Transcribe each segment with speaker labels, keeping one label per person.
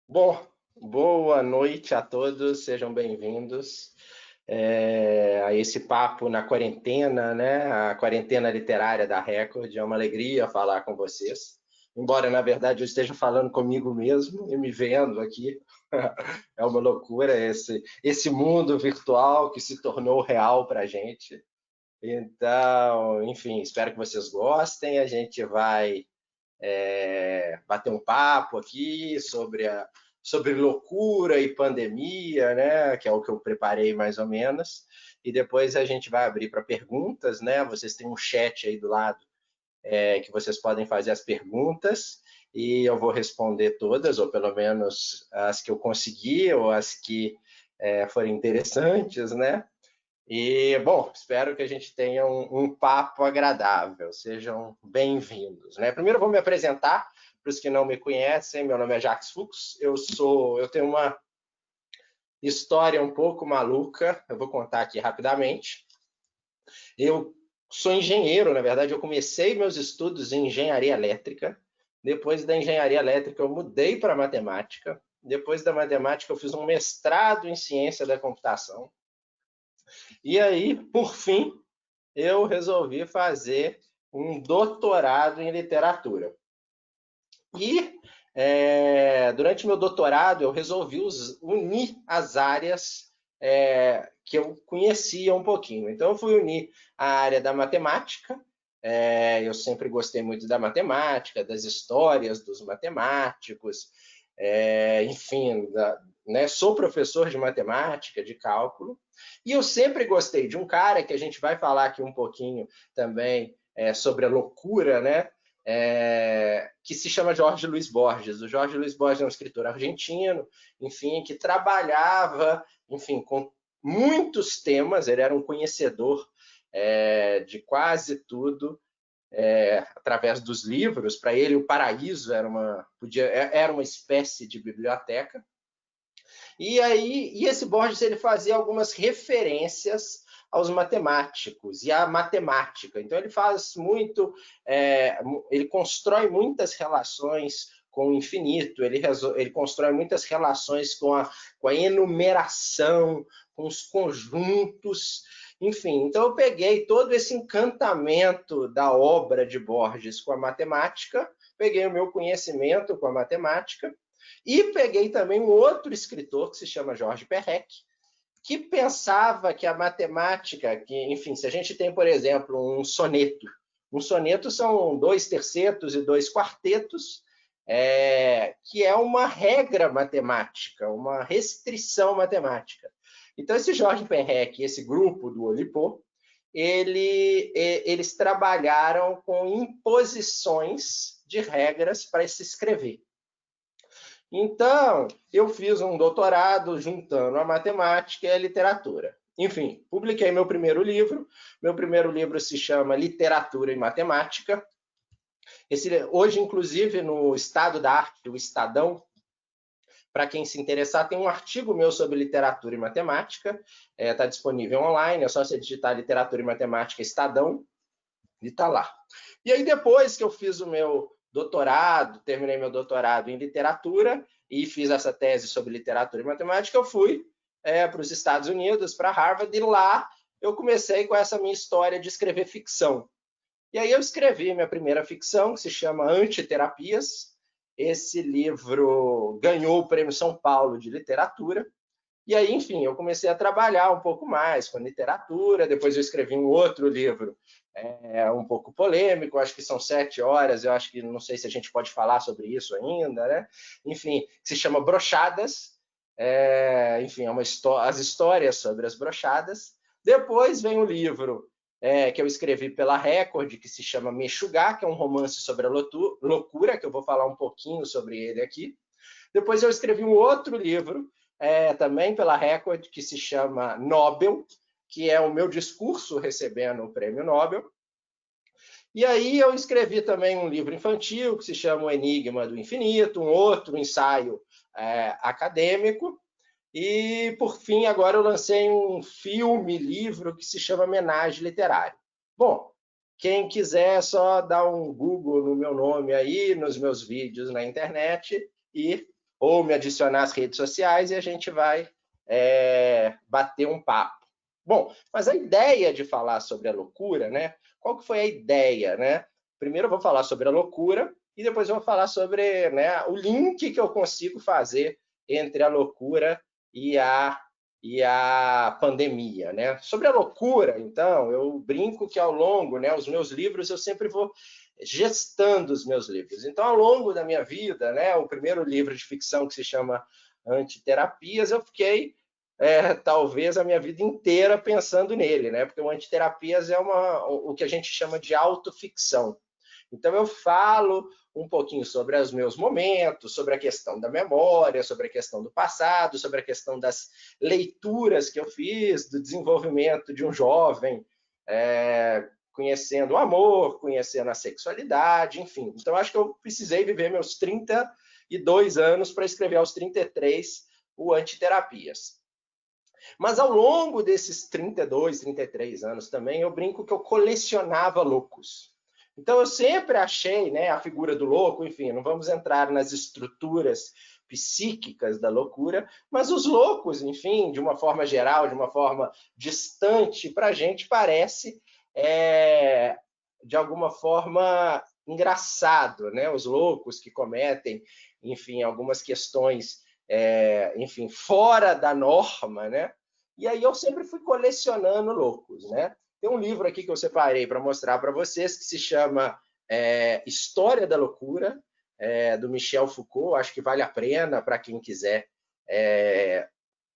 Speaker 1: Bom, boa noite a todos, sejam bem-vindos a esse papo na quarentena, né? A quarentena literária da Record. É uma alegria falar com vocês. Embora, na verdade, eu esteja falando comigo mesmo e me vendo aqui. É uma loucura esse mundo virtual que se tornou real para a gente. Então, enfim, espero que vocês gostem. A gente vai bater um papo aqui sobre loucura e pandemia, né? Que é o que eu preparei mais ou menos. E depois a gente vai abrir para perguntas, né? Vocês têm um chat aí do lado que vocês podem fazer as perguntas e eu vou responder todas, ou pelo menos as que eu consegui, ou as que forem interessantes, né? E, bom, espero que a gente tenha um papo agradável. Sejam bem-vindos, né? Primeiro, eu vou me apresentar para os que não me conhecem. Meu nome é Jacques Fux. Eu tenho uma história um pouco maluca. Eu vou contar aqui rapidamente. Eu sou engenheiro, na verdade, eu comecei meus estudos em engenharia elétrica. Depois da engenharia elétrica, eu mudei para matemática. Depois da matemática, eu fiz um mestrado em ciência da computação. E aí, por fim, eu resolvi fazer um doutorado em literatura. E durante meu doutorado eu resolvi unir as áreas que eu conhecia um pouquinho. Então eu fui unir a área da matemática. Eu sempre gostei muito da matemática, das histórias dos matemáticos, enfim, né, sou professor de matemática, de cálculo, e eu sempre gostei de um cara que a gente vai falar aqui um pouquinho também sobre a loucura, né? Que se chama Jorge Luiz Borges. O Jorge Luiz Borges é um escritor argentino, enfim, que trabalhava, enfim, com muitos temas. Ele era um conhecedor de quase tudo através dos livros. Para ele, o paraíso era uma espécie de biblioteca. E esse Borges ele fazia algumas referências aos matemáticos e à matemática. Então ele faz muito, ele constrói muitas relações com o infinito, ele constrói muitas relações com a enumeração, com os conjuntos, enfim. Então eu peguei todo esse encantamento da obra de Borges com a matemática, peguei o meu conhecimento com a matemática e peguei também um outro escritor que se chama Jorge Perrec, que pensava que a matemática, que, enfim, se a gente tem, por exemplo, um soneto são 2 tercetos e 2 quartetos, que é uma regra matemática, uma restrição matemática. Então, esse Jorge Perrec, esse grupo do Olipô, eles trabalharam com imposições de regras para se escrever. Então, eu fiz um doutorado juntando a matemática e a literatura. Enfim, publiquei meu primeiro livro. Meu primeiro livro se chama Literatura e Matemática. Hoje, inclusive, no Estado da Arte, o Estadão, para quem se interessar, tem um artigo meu sobre literatura e matemática. Está disponível online, é só você digitar literatura e matemática Estadão e está lá. E aí, depois que eu fiz o meu doutorado, terminei meu doutorado em literatura e fiz essa tese sobre literatura e matemática, eu fui para os Estados Unidos, para Harvard, e lá eu comecei com essa minha história de escrever ficção. E aí eu escrevi minha primeira ficção, que se chama Antiterapias. Esse livro ganhou o Prêmio São Paulo de Literatura. E aí, enfim, eu comecei a trabalhar um pouco mais com literatura. Depois eu escrevi um outro livro, um pouco polêmico, acho que são 7 horas. Eu acho que não sei se a gente pode falar sobre isso ainda, né? Enfim, que se chama Brochadas. Enfim, as histórias sobre as brochadas. Depois vem o livro que eu escrevi pela Record, que se chama Mexugar, que é um romance sobre a loucura, que eu vou falar um pouquinho sobre ele aqui. Depois eu escrevi um outro livro, também pela Record, que se chama Nobel, que é o meu discurso recebendo o prêmio Nobel. E aí eu escrevi também um livro infantil, que se chama O Enigma do Infinito, um outro ensaio acadêmico. E, por fim, agora eu lancei um livro, que se chama Homenagem Literária. Bom, quem quiser é só dar um Google no meu nome aí, nos meus vídeos na internet, e ou me adicionar às redes sociais e a gente vai bater um papo. Bom, mas a ideia de falar sobre a loucura, né? Qual que foi a ideia, né? Primeiro eu vou falar sobre a loucura e depois eu vou falar sobre, né, o link que eu consigo fazer entre a loucura e a pandemia, né? Sobre a loucura, então, eu brinco que ao longo, né, os meus livros, eu sempre vou gestando os meus livros. Então, ao longo da minha vida, né, o primeiro livro de ficção que se chama Antiterapias, eu fiquei talvez a minha vida inteira pensando nele, né? Porque o Antiterapias é o que a gente chama de autoficção. Então, eu falo um pouquinho sobre os meus momentos, sobre a questão da memória, sobre a questão do passado, sobre a questão das leituras que eu fiz, do desenvolvimento de um jovem, conhecendo o amor, conhecendo a sexualidade, enfim. Então, acho que eu precisei viver meus 32 anos para escrever aos 33 o Antiterapias. Mas ao longo desses 32, 33 anos também, eu brinco que eu colecionava loucos. Então eu sempre achei, né, a figura do louco, enfim, não vamos entrar nas estruturas psíquicas da loucura, mas os loucos, enfim, de uma forma geral, de uma forma distante, para a gente parece, de alguma forma, engraçado, né? Os loucos que cometem, enfim, algumas questões, enfim, fora da norma, né? E aí eu sempre fui colecionando loucos, né? Tem um livro aqui que eu separei para mostrar para vocês que se chama História da Loucura, do Michel Foucault. Acho que vale a pena para quem quiser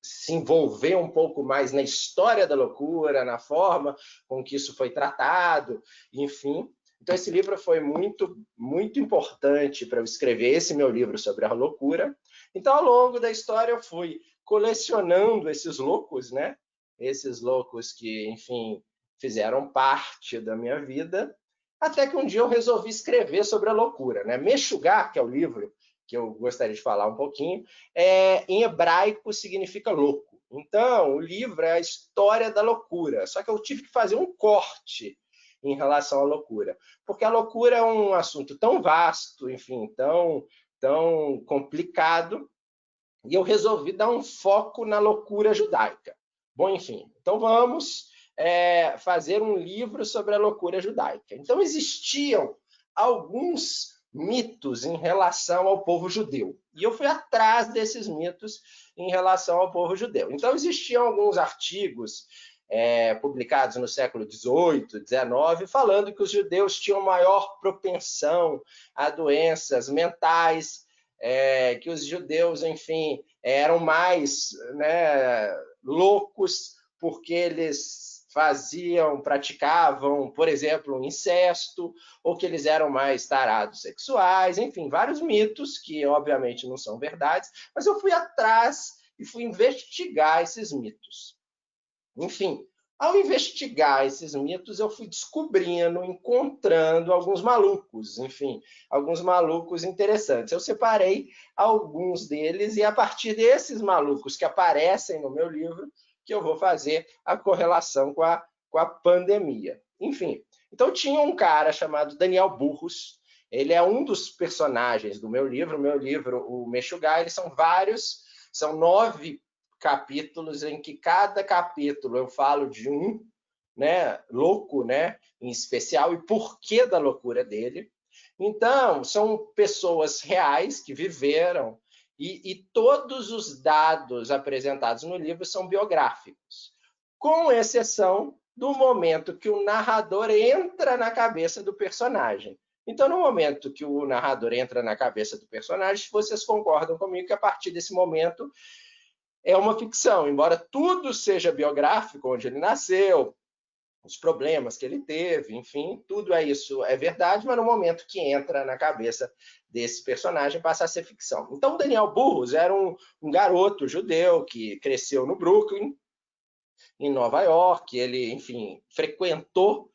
Speaker 1: se envolver um pouco mais na história da loucura, na forma com que isso foi tratado, enfim. Então esse livro foi muito, muito importante para eu escrever esse meu livro sobre a loucura. Então, ao longo da história, eu fui colecionando esses loucos, né? Esses loucos que, enfim, fizeram parte da minha vida, até que um dia eu resolvi escrever sobre a loucura, né? Meshuggah, que é o livro que eu gostaria de falar um pouquinho, em hebraico significa louco. Então, o livro é a história da loucura, só que eu tive que fazer um corte em relação à loucura, porque a loucura é um assunto tão vasto, enfim, tão complicado, e eu resolvi dar um foco na loucura judaica. Bom, enfim, então vamos fazer um livro sobre a loucura judaica. Então existiam alguns mitos em relação ao povo judeu, e eu fui atrás desses mitos em relação ao povo judeu. Então existiam alguns artigos publicados no século XVIII, XIX, falando que os judeus tinham maior propensão a doenças mentais, que os judeus, enfim, eram mais, né, loucos porque eles praticavam, por exemplo, um incesto, ou que eles eram mais tarados sexuais, enfim, vários mitos que obviamente não são verdades, mas eu fui atrás e fui investigar esses mitos. Enfim, ao investigar esses mitos, eu fui descobrindo, encontrando alguns malucos, enfim, alguns malucos interessantes. Eu separei alguns deles e a partir desses malucos que aparecem no meu livro, que eu vou fazer a correlação com a pandemia. Enfim, então tinha um cara chamado Daniel Burrus, ele é um dos personagens do meu livro. O meu livro, o Meshuggah, eles são vários, são 9 capítulos em que cada capítulo eu falo de um, né, louco, né, em especial, e por que da loucura dele. Então, são pessoas reais que viveram e todos os dados apresentados no livro são biográficos, com exceção do momento que o narrador entra na cabeça do personagem. Então, no momento que o narrador entra na cabeça do personagem, vocês concordam comigo que a partir desse momento é uma ficção, embora tudo seja biográfico, onde ele nasceu, os problemas que ele teve, enfim, tudo isso é verdade, mas no momento que entra na cabeça desse personagem passa a ser ficção. Então, Daniel Burrus era um garoto judeu que cresceu no Brooklyn, em Nova York. Ele, enfim, frequentou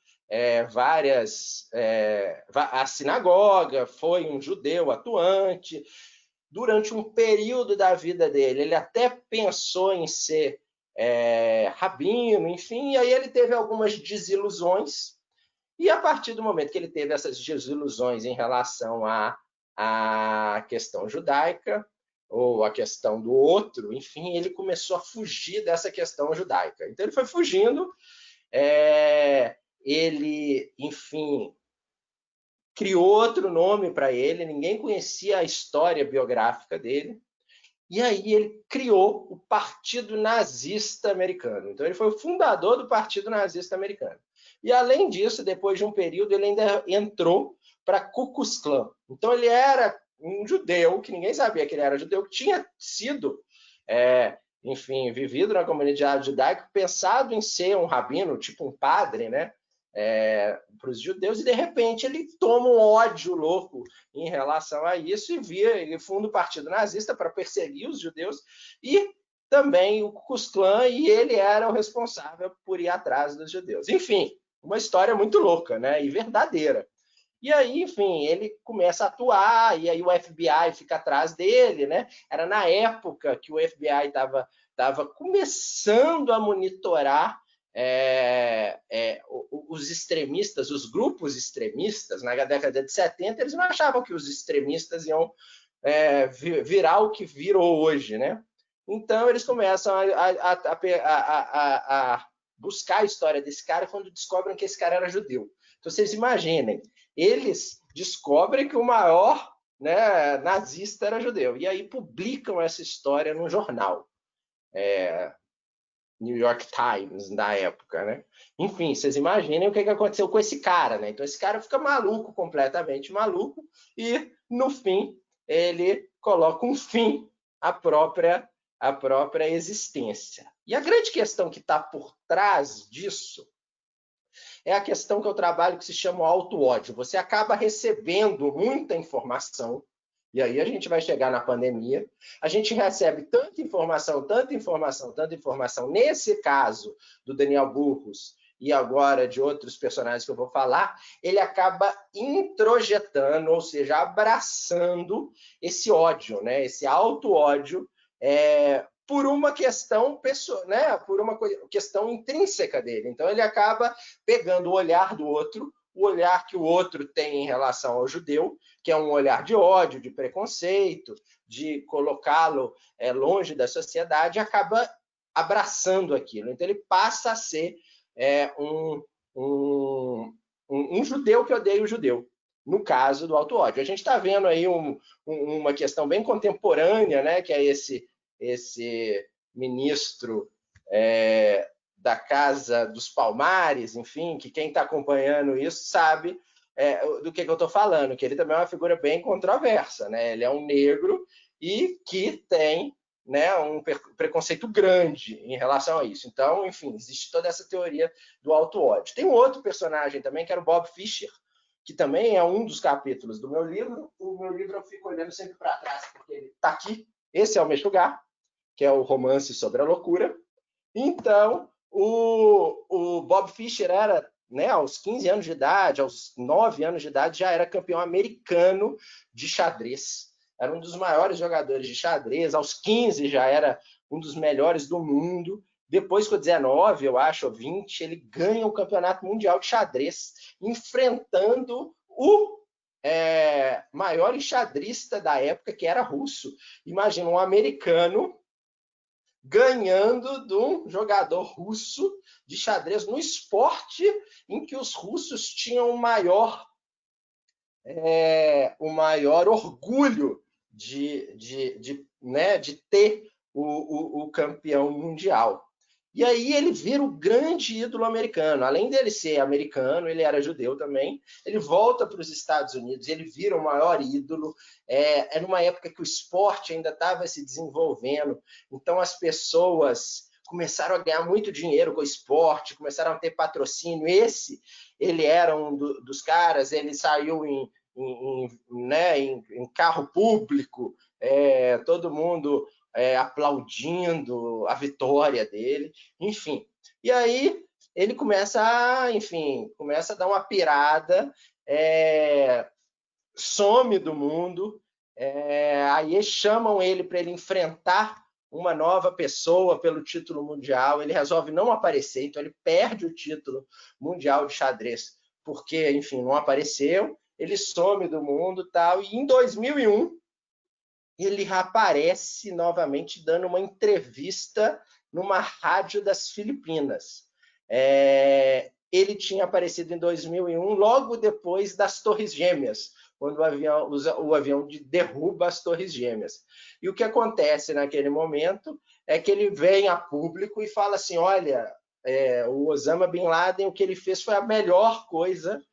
Speaker 1: a sinagoga, foi um judeu atuante. Durante um período da vida dele, ele até pensou em ser rabino, enfim, e aí ele teve algumas desilusões, e a partir do momento que ele teve essas desilusões em relação à questão judaica, ou a questão do outro, enfim, ele começou a fugir dessa questão judaica. Então ele foi fugindo, ele, enfim, criou outro nome para ele, ninguém conhecia a história biográfica dele, e aí ele criou o Partido Nazista Americano. Então ele foi o fundador do Partido Nazista Americano. E além disso, depois de um período, ele ainda entrou para Ku Klux Klan. Então ele era um judeu, que ninguém sabia que ele era judeu, que tinha sido, enfim, vivido na comunidade judaica, pensado em ser um rabino, tipo um padre, né? Para os judeus, e de repente ele toma um ódio louco em relação a isso e funda o Partido Nazista para perseguir os judeus e também o Ku Klux Klan, e ele era o responsável por ir atrás dos judeus. Enfim, uma história muito louca, né? E verdadeira. E aí, enfim, ele começa a atuar, e aí o FBI fica atrás dele, né? Era na época que o FBI estava começando a monitorar os extremistas, os grupos extremistas. Na década de 70, eles não achavam que os extremistas iam virar o que virou hoje, né? Então, eles começam a buscar a história desse cara quando descobrem que esse cara era judeu. Então, vocês imaginem, eles descobrem que o maior, né, nazista era judeu. E aí publicam essa história num jornal. New York Times, na época, né? Enfim, vocês imaginem o que aconteceu com esse cara, né? Então, esse cara fica maluco, completamente maluco, e, no fim, ele coloca um fim à própria existência. E a grande questão que está por trás disso é a questão que eu trabalho que se chama o auto-ódio. Você acaba recebendo muita informação, e aí a gente vai chegar na pandemia, a gente recebe tanta informação, tanta informação, tanta informação, nesse caso do Daniel Burros e agora de outros personagens que eu vou falar, ele acaba introjetando, ou seja, abraçando esse ódio, né? Esse auto-ódio, por uma questão pessoal, né? Por uma questão intrínseca dele. Então ele acaba pegando o olhar do outro, o olhar que o outro tem em relação ao judeu, que é um olhar de ódio, de preconceito, de colocá-lo longe da sociedade, e acaba abraçando aquilo. Então ele passa a ser um judeu que odeia o judeu, no caso do auto-ódio. A gente está vendo aí uma questão bem contemporânea, né, que é esse ministro da Casa dos Palmares, enfim, que quem está acompanhando isso sabe do que eu estou falando, que ele também é uma figura bem controversa, né? Ele é um negro e que tem, né, um preconceito grande em relação a isso. Então, enfim, existe toda essa teoria do auto-ódio. Tem um outro personagem também, que era o Bob Fischer, que também é um dos capítulos do meu livro. O meu livro eu fico olhando sempre para trás, porque ele está aqui. Esse é o Meshuggah, que é o romance sobre a loucura. Então, o Bob Fischer era, né, aos 15 anos de idade, aos 9 anos de idade, já era campeão americano de xadrez. Era um dos maiores jogadores de xadrez. Aos 15 já era um dos melhores do mundo. Depois, com 19, eu acho, ou 20, ele ganha o campeonato mundial de xadrez, enfrentando o maior enxadrista da época, que era russo. Imagina, um americano ganhando de um jogador russo de xadrez no esporte em que os russos tinham o maior orgulho de ter o campeão mundial. E aí ele vira o grande ídolo americano. Além dele ser americano, ele era judeu também. Ele volta para os Estados Unidos, ele vira o maior ídolo. É numa época que o esporte ainda estava se desenvolvendo. Então as pessoas começaram a ganhar muito dinheiro com o esporte, começaram a ter patrocínio. Ele era um dos caras, ele saiu em carro público, todo mundo aplaudindo a vitória dele, enfim. E aí ele começa a dar uma pirada, some do mundo, aí chamam ele para ele enfrentar uma nova pessoa pelo título mundial. Ele resolve não aparecer, então ele perde o título mundial de xadrez, porque, enfim, não apareceu. Ele some do mundo, tal, e em 2001 ele reaparece novamente dando uma entrevista numa rádio das Filipinas. Ele tinha aparecido em 2001, logo depois das Torres Gêmeas, quando o avião derruba as Torres Gêmeas. E o que acontece naquele momento é que ele vem a público e fala assim, olha, o Osama Bin Laden, o que ele fez foi a melhor coisa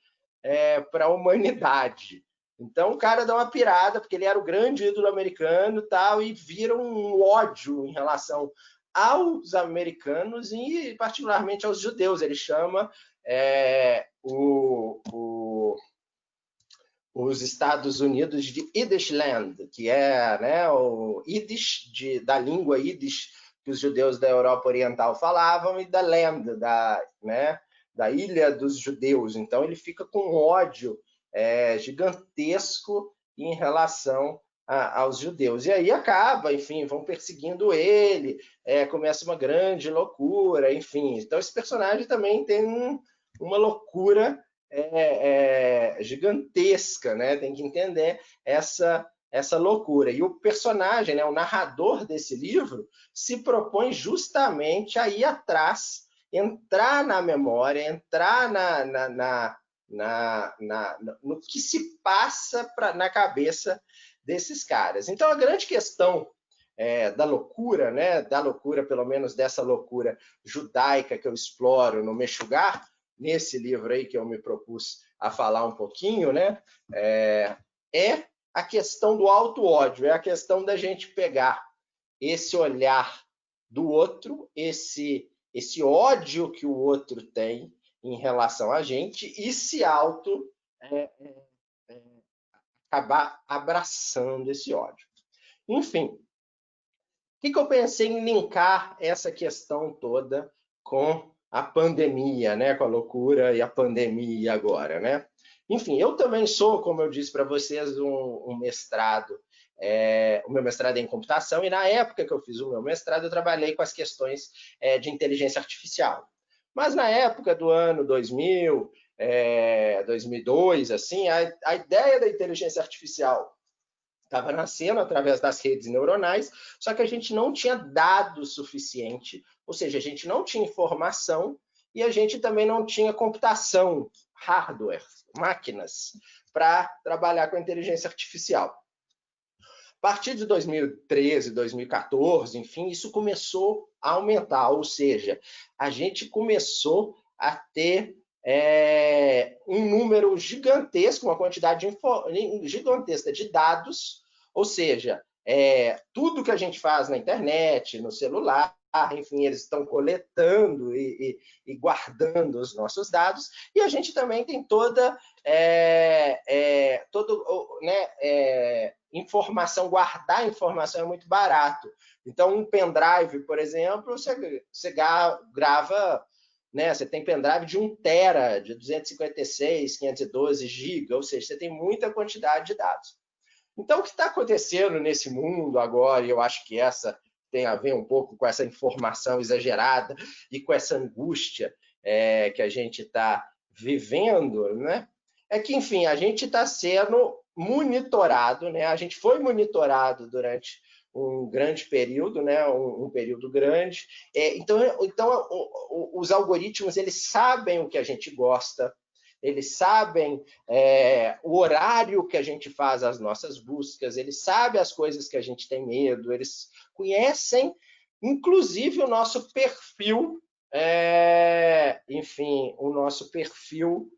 Speaker 1: para a humanidade. Então o cara dá uma pirada, porque ele era o grande ídolo americano tal, e vira um ódio em relação aos americanos e particularmente aos judeus. Ele chama os Estados Unidos de Yiddish Land, que é, né, o Yiddish da língua Yiddish que os judeus da Europa Oriental falavam, e da Land, da ilha dos judeus. Então ele fica com ódio gigantesco em relação aos judeus. E aí acaba, enfim, vão perseguindo ele, começa uma grande loucura, enfim. Então esse personagem também tem uma loucura gigantesca, né? Tem que entender essa loucura. E o personagem, né, o narrador desse livro, se propõe justamente a ir atrás, entrar na memória, entrar no que se passa na cabeça desses caras. Então, a grande questão da loucura, né, pelo menos dessa loucura judaica que eu exploro no Meshuggah, nesse livro aí que eu me propus a falar um pouquinho, né, é a questão do auto-ódio, é a questão da gente pegar esse olhar do outro, esse ódio que o outro tem em relação a gente e se acabar abraçando esse ódio. Enfim, o que eu pensei em linkar essa questão toda com a pandemia, né? Com a loucura e a pandemia agora, né? Enfim, eu também sou, como eu disse para vocês, um mestrado. O meu mestrado é em computação, e na época que eu fiz o meu mestrado, eu trabalhei com as questões de inteligência artificial. Mas na época do ano 2000, 2002, assim, a ideia da inteligência artificial estava nascendo através das redes neuronais, só que a gente não tinha dado suficiente, ou seja, a gente não tinha informação e a gente também não tinha computação, hardware, máquinas, para trabalhar com a inteligência artificial. A partir de 2013, 2014, enfim, isso começou a aumentar, ou seja, a gente começou a ter um número gigantesco, uma quantidade gigantesca de dados, ou seja, tudo que a gente faz na internet, no celular, enfim, eles estão coletando e guardando os nossos dados, e a gente também tem toda informação, guardar informação é muito barato. Então, um pendrive, por exemplo, você grava, né? Você tem pendrive de 1 tera, de 256, 512 GB, ou seja, você tem muita quantidade de dados. Então, o que está acontecendo nesse mundo agora, e eu acho que essa tem a ver um pouco com essa informação exagerada e com essa angústia que a gente está vivendo, né? É que, enfim, a gente está sendo monitorado, né? A gente foi monitorado durante um grande período, né? Um período grande. Então, os algoritmos, eles sabem o que a gente gosta, eles sabem o horário que a gente faz as nossas buscas, eles sabem as coisas que a gente tem medo, eles conhecem, inclusive, o nosso perfil, enfim, o nosso perfil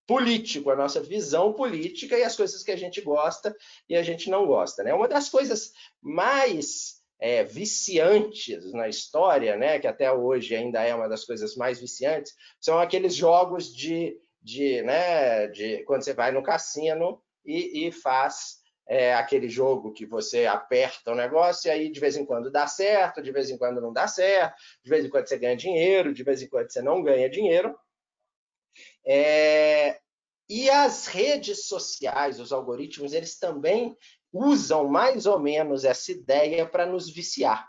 Speaker 1: político, a nossa visão política e as coisas que a gente gosta e a gente não gosta, né? Uma das coisas mais viciantes na história, né, que até hoje ainda é uma das coisas mais viciantes, são aqueles jogos de quando você vai no cassino e faz aquele jogo que você aperta o negócio e aí de vez em quando dá certo, de vez em quando não dá certo, de vez em quando você ganha dinheiro, de vez em quando você não ganha dinheiro. E as redes sociais, os algoritmos, eles também usam mais ou menos essa ideia para nos viciar.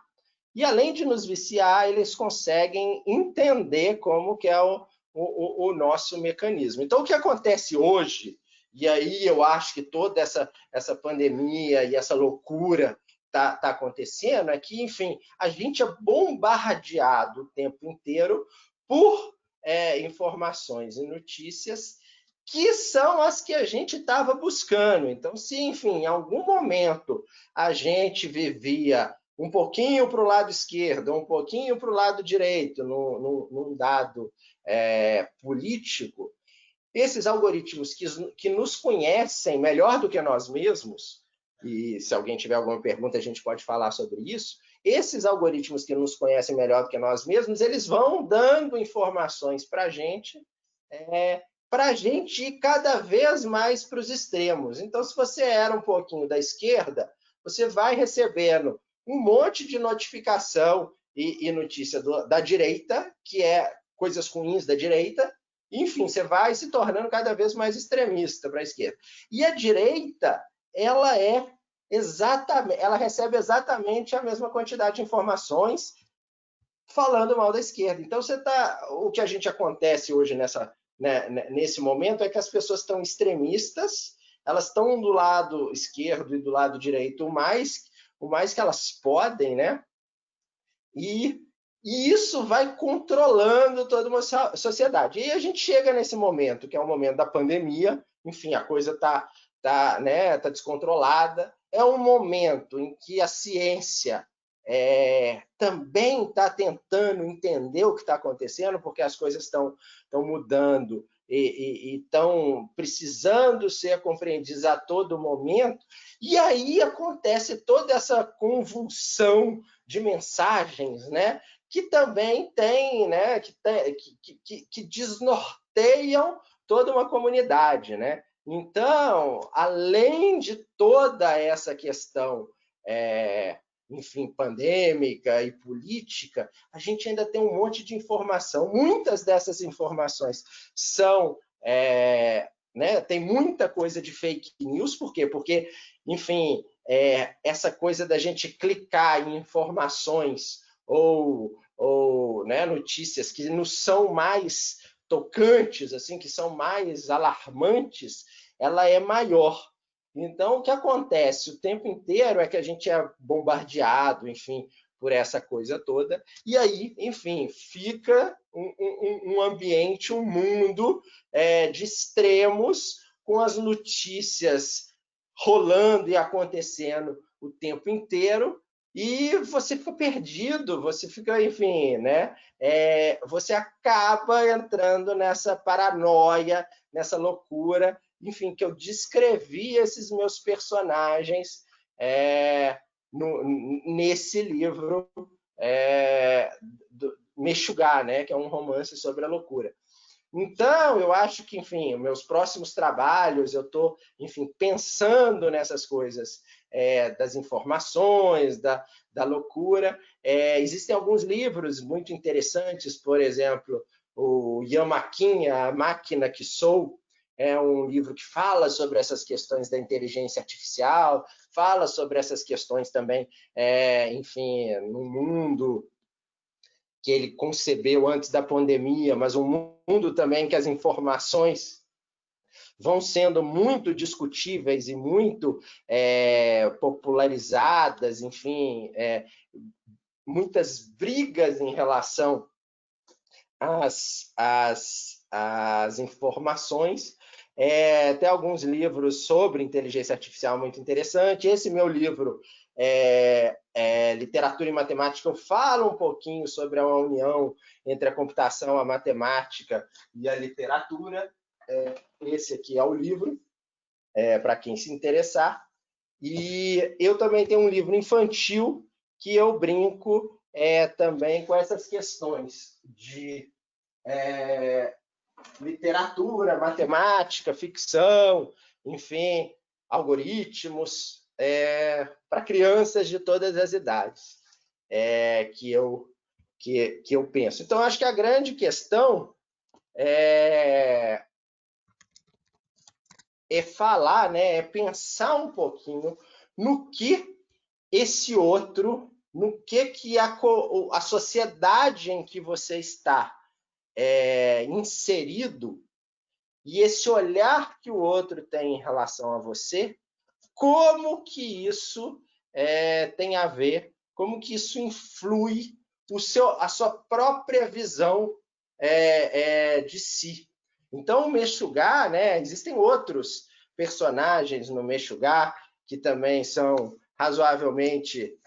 Speaker 1: E além de nos viciar, eles conseguem entender como que é o nosso mecanismo. Então, o que acontece hoje, e aí eu acho que toda essa pandemia e essa loucura tá acontecendo, é que, enfim, a gente é bombardeado o tempo inteiro por informações e notícias que são as que a gente estava buscando. Então, se, enfim, em algum momento a gente vivia um pouquinho para o lado esquerdo, um pouquinho para o lado direito, num dado político, esses algoritmos que nos conhecem melhor do que nós mesmos, e se alguém tiver alguma pergunta, a gente pode falar sobre isso, esses algoritmos que nos conhecem melhor do que nós mesmos, eles vão dando informações para a gente ir cada vez mais para os extremos. Então, se você era um pouquinho da esquerda, você vai recebendo um monte de notificação e notícia da direita, que é coisas ruins da direita. Enfim, você vai se tornando cada vez mais extremista para a esquerda. E a direita, ela recebe exatamente a mesma quantidade de informações falando mal da esquerda. Então, o que a gente acontece hoje nesse momento é que as pessoas estão extremistas, elas estão do lado esquerdo e do lado direito o mais que elas podem, né? E isso vai controlando toda uma sociedade. E a gente chega nesse momento, que é o momento da pandemia, enfim, a coisa está descontrolada. É um momento em que a ciência também está tentando entender o que está acontecendo, porque as coisas estão mudando e estão precisando ser compreendidas a todo momento. E aí acontece toda essa convulsão de mensagens, né, que também tem, né, que desnorteiam toda uma comunidade, né? Então, além de toda essa questão, enfim, pandêmica e política, a gente ainda tem um monte de informação. Muitas dessas informações são, né, tem muita coisa de fake news. Por quê? Porque, enfim, essa coisa da gente clicar em informações ou né, notícias que nos são mais tocantes, assim, que são mais alarmantes, ela é maior. Então, o que acontece o tempo inteiro é que a gente é bombardeado, enfim, por essa coisa toda, e aí, enfim, fica um ambiente, um mundo de extremos, com as notícias rolando e acontecendo o tempo inteiro, e você fica perdido, você fica, enfim, né? Você acaba entrando nessa paranoia, nessa loucura, enfim, que eu descrevi esses meus personagens nesse livro do Mexugar, né? Que é um romance sobre a loucura. Então, eu acho que, enfim, meus próximos trabalhos, eu estou, enfim, pensando nessas coisas das informações, da loucura. Existem alguns livros muito interessantes, por exemplo, o Yamakin, A Máquina que Sou, é um livro que fala sobre essas questões da inteligência artificial, fala sobre essas questões também, enfim, no mundo que ele concebeu antes da pandemia, mas um mundo também que as informações vão sendo muito discutíveis e muito popularizadas, enfim, muitas brigas em relação às informações. Tem alguns livros sobre inteligência artificial muito interessante. Esse meu livro, Literatura e Matemática, eu falo um pouquinho sobre a união entre a computação, a matemática e a literatura. Esse aqui é o livro, para quem se interessar. E eu também tenho um livro infantil que eu brinco também com essas questões de literatura, matemática, ficção, enfim, algoritmos, para crianças de todas as idades, que eu penso. Então, acho que a grande questão é falar, né, é pensar um pouquinho no que esse outro, no que a sociedade em que você está inserido e esse olhar que o outro tem em relação a você, como que isso tem a ver, como que isso influi a sua própria visão de si. Então, o Meshuggah, né, existem outros personagens no Meshuggah que também são razoavelmente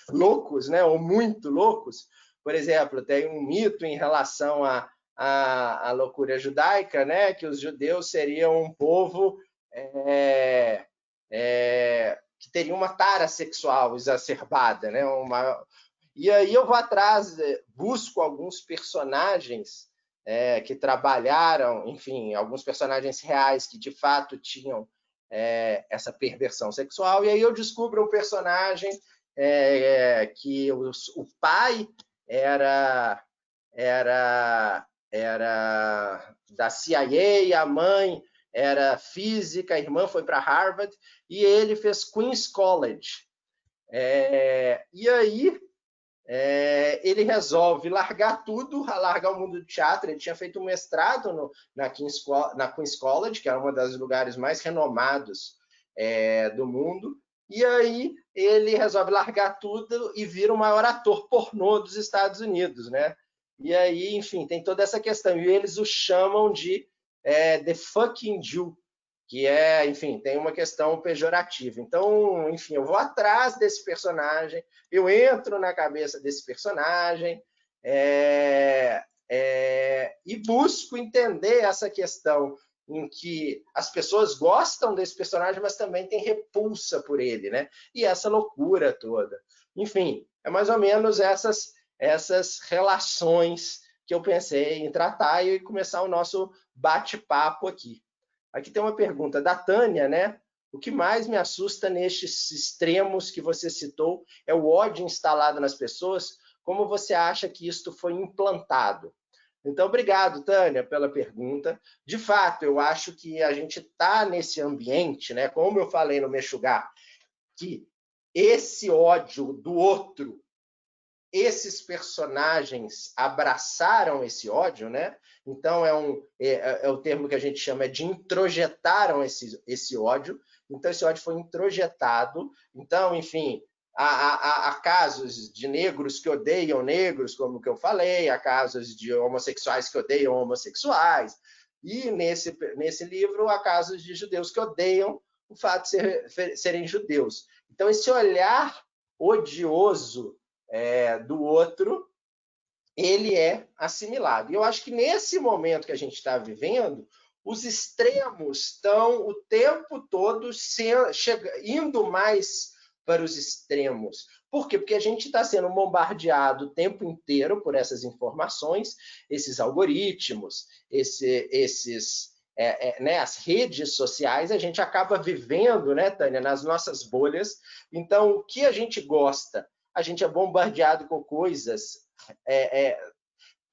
Speaker 1: loucos, né, ou muito loucos. Por exemplo, tem um mito em relação à loucura judaica, né, que os judeus seriam um povo que teria uma tara sexual exacerbada, né? E aí eu vou atrás, busco alguns personagens que trabalharam, enfim, alguns personagens reais que de fato tinham essa perversão sexual, e aí eu descubro um personagem que o pai era, era da CIA, a mãe era física, a irmã foi para Harvard, e ele fez Queen's College. E aí ele resolve largar tudo, largar o mundo do teatro. Ele tinha feito um mestrado na Queen's College, que é um dos lugares mais renomados do mundo, e aí ele resolve largar tudo e vira o maior ator pornô dos Estados Unidos, né? E aí, enfim, tem toda essa questão. E eles o chamam de The Fucking Jew, que enfim, tem uma questão pejorativa. Então, enfim, eu vou atrás desse personagem, eu entro na cabeça desse personagem e busco entender essa questão em que as pessoas gostam desse personagem, mas também tem repulsa por ele, né? E essa loucura toda. Enfim, é mais ou menos essas relações que eu pensei em tratar e começar o nosso bate-papo aqui. Aqui tem uma pergunta da Tânia, né? O que mais me assusta nestes extremos que você citou é o ódio instalado nas pessoas. Como você acha que isto foi implantado? Então, obrigado, Tânia, pela pergunta. De fato, eu acho que a gente está nesse ambiente, né? Como eu falei no Meshuggah, que esse ódio do outro, esses personagens abraçaram esse ódio, né? Então é o termo que a gente chama de introjetaram esse ódio. Então esse ódio foi introjetado. Então, enfim, há casos de negros que odeiam negros, como que eu falei, há casos de homossexuais que odeiam homossexuais, e nesse livro há casos de judeus que odeiam o fato de serem judeus. Então esse olhar odioso do outro, ele é assimilado. E eu acho que nesse momento que a gente está vivendo, os extremos estão o tempo todo indo mais para os extremos. Por quê? Porque a gente está sendo bombardeado o tempo inteiro por essas informações, esses algoritmos, as redes sociais, a gente acaba vivendo, né, Tânia, nas nossas bolhas. Então, o que a gente gosta? A gente é bombardeado com coisas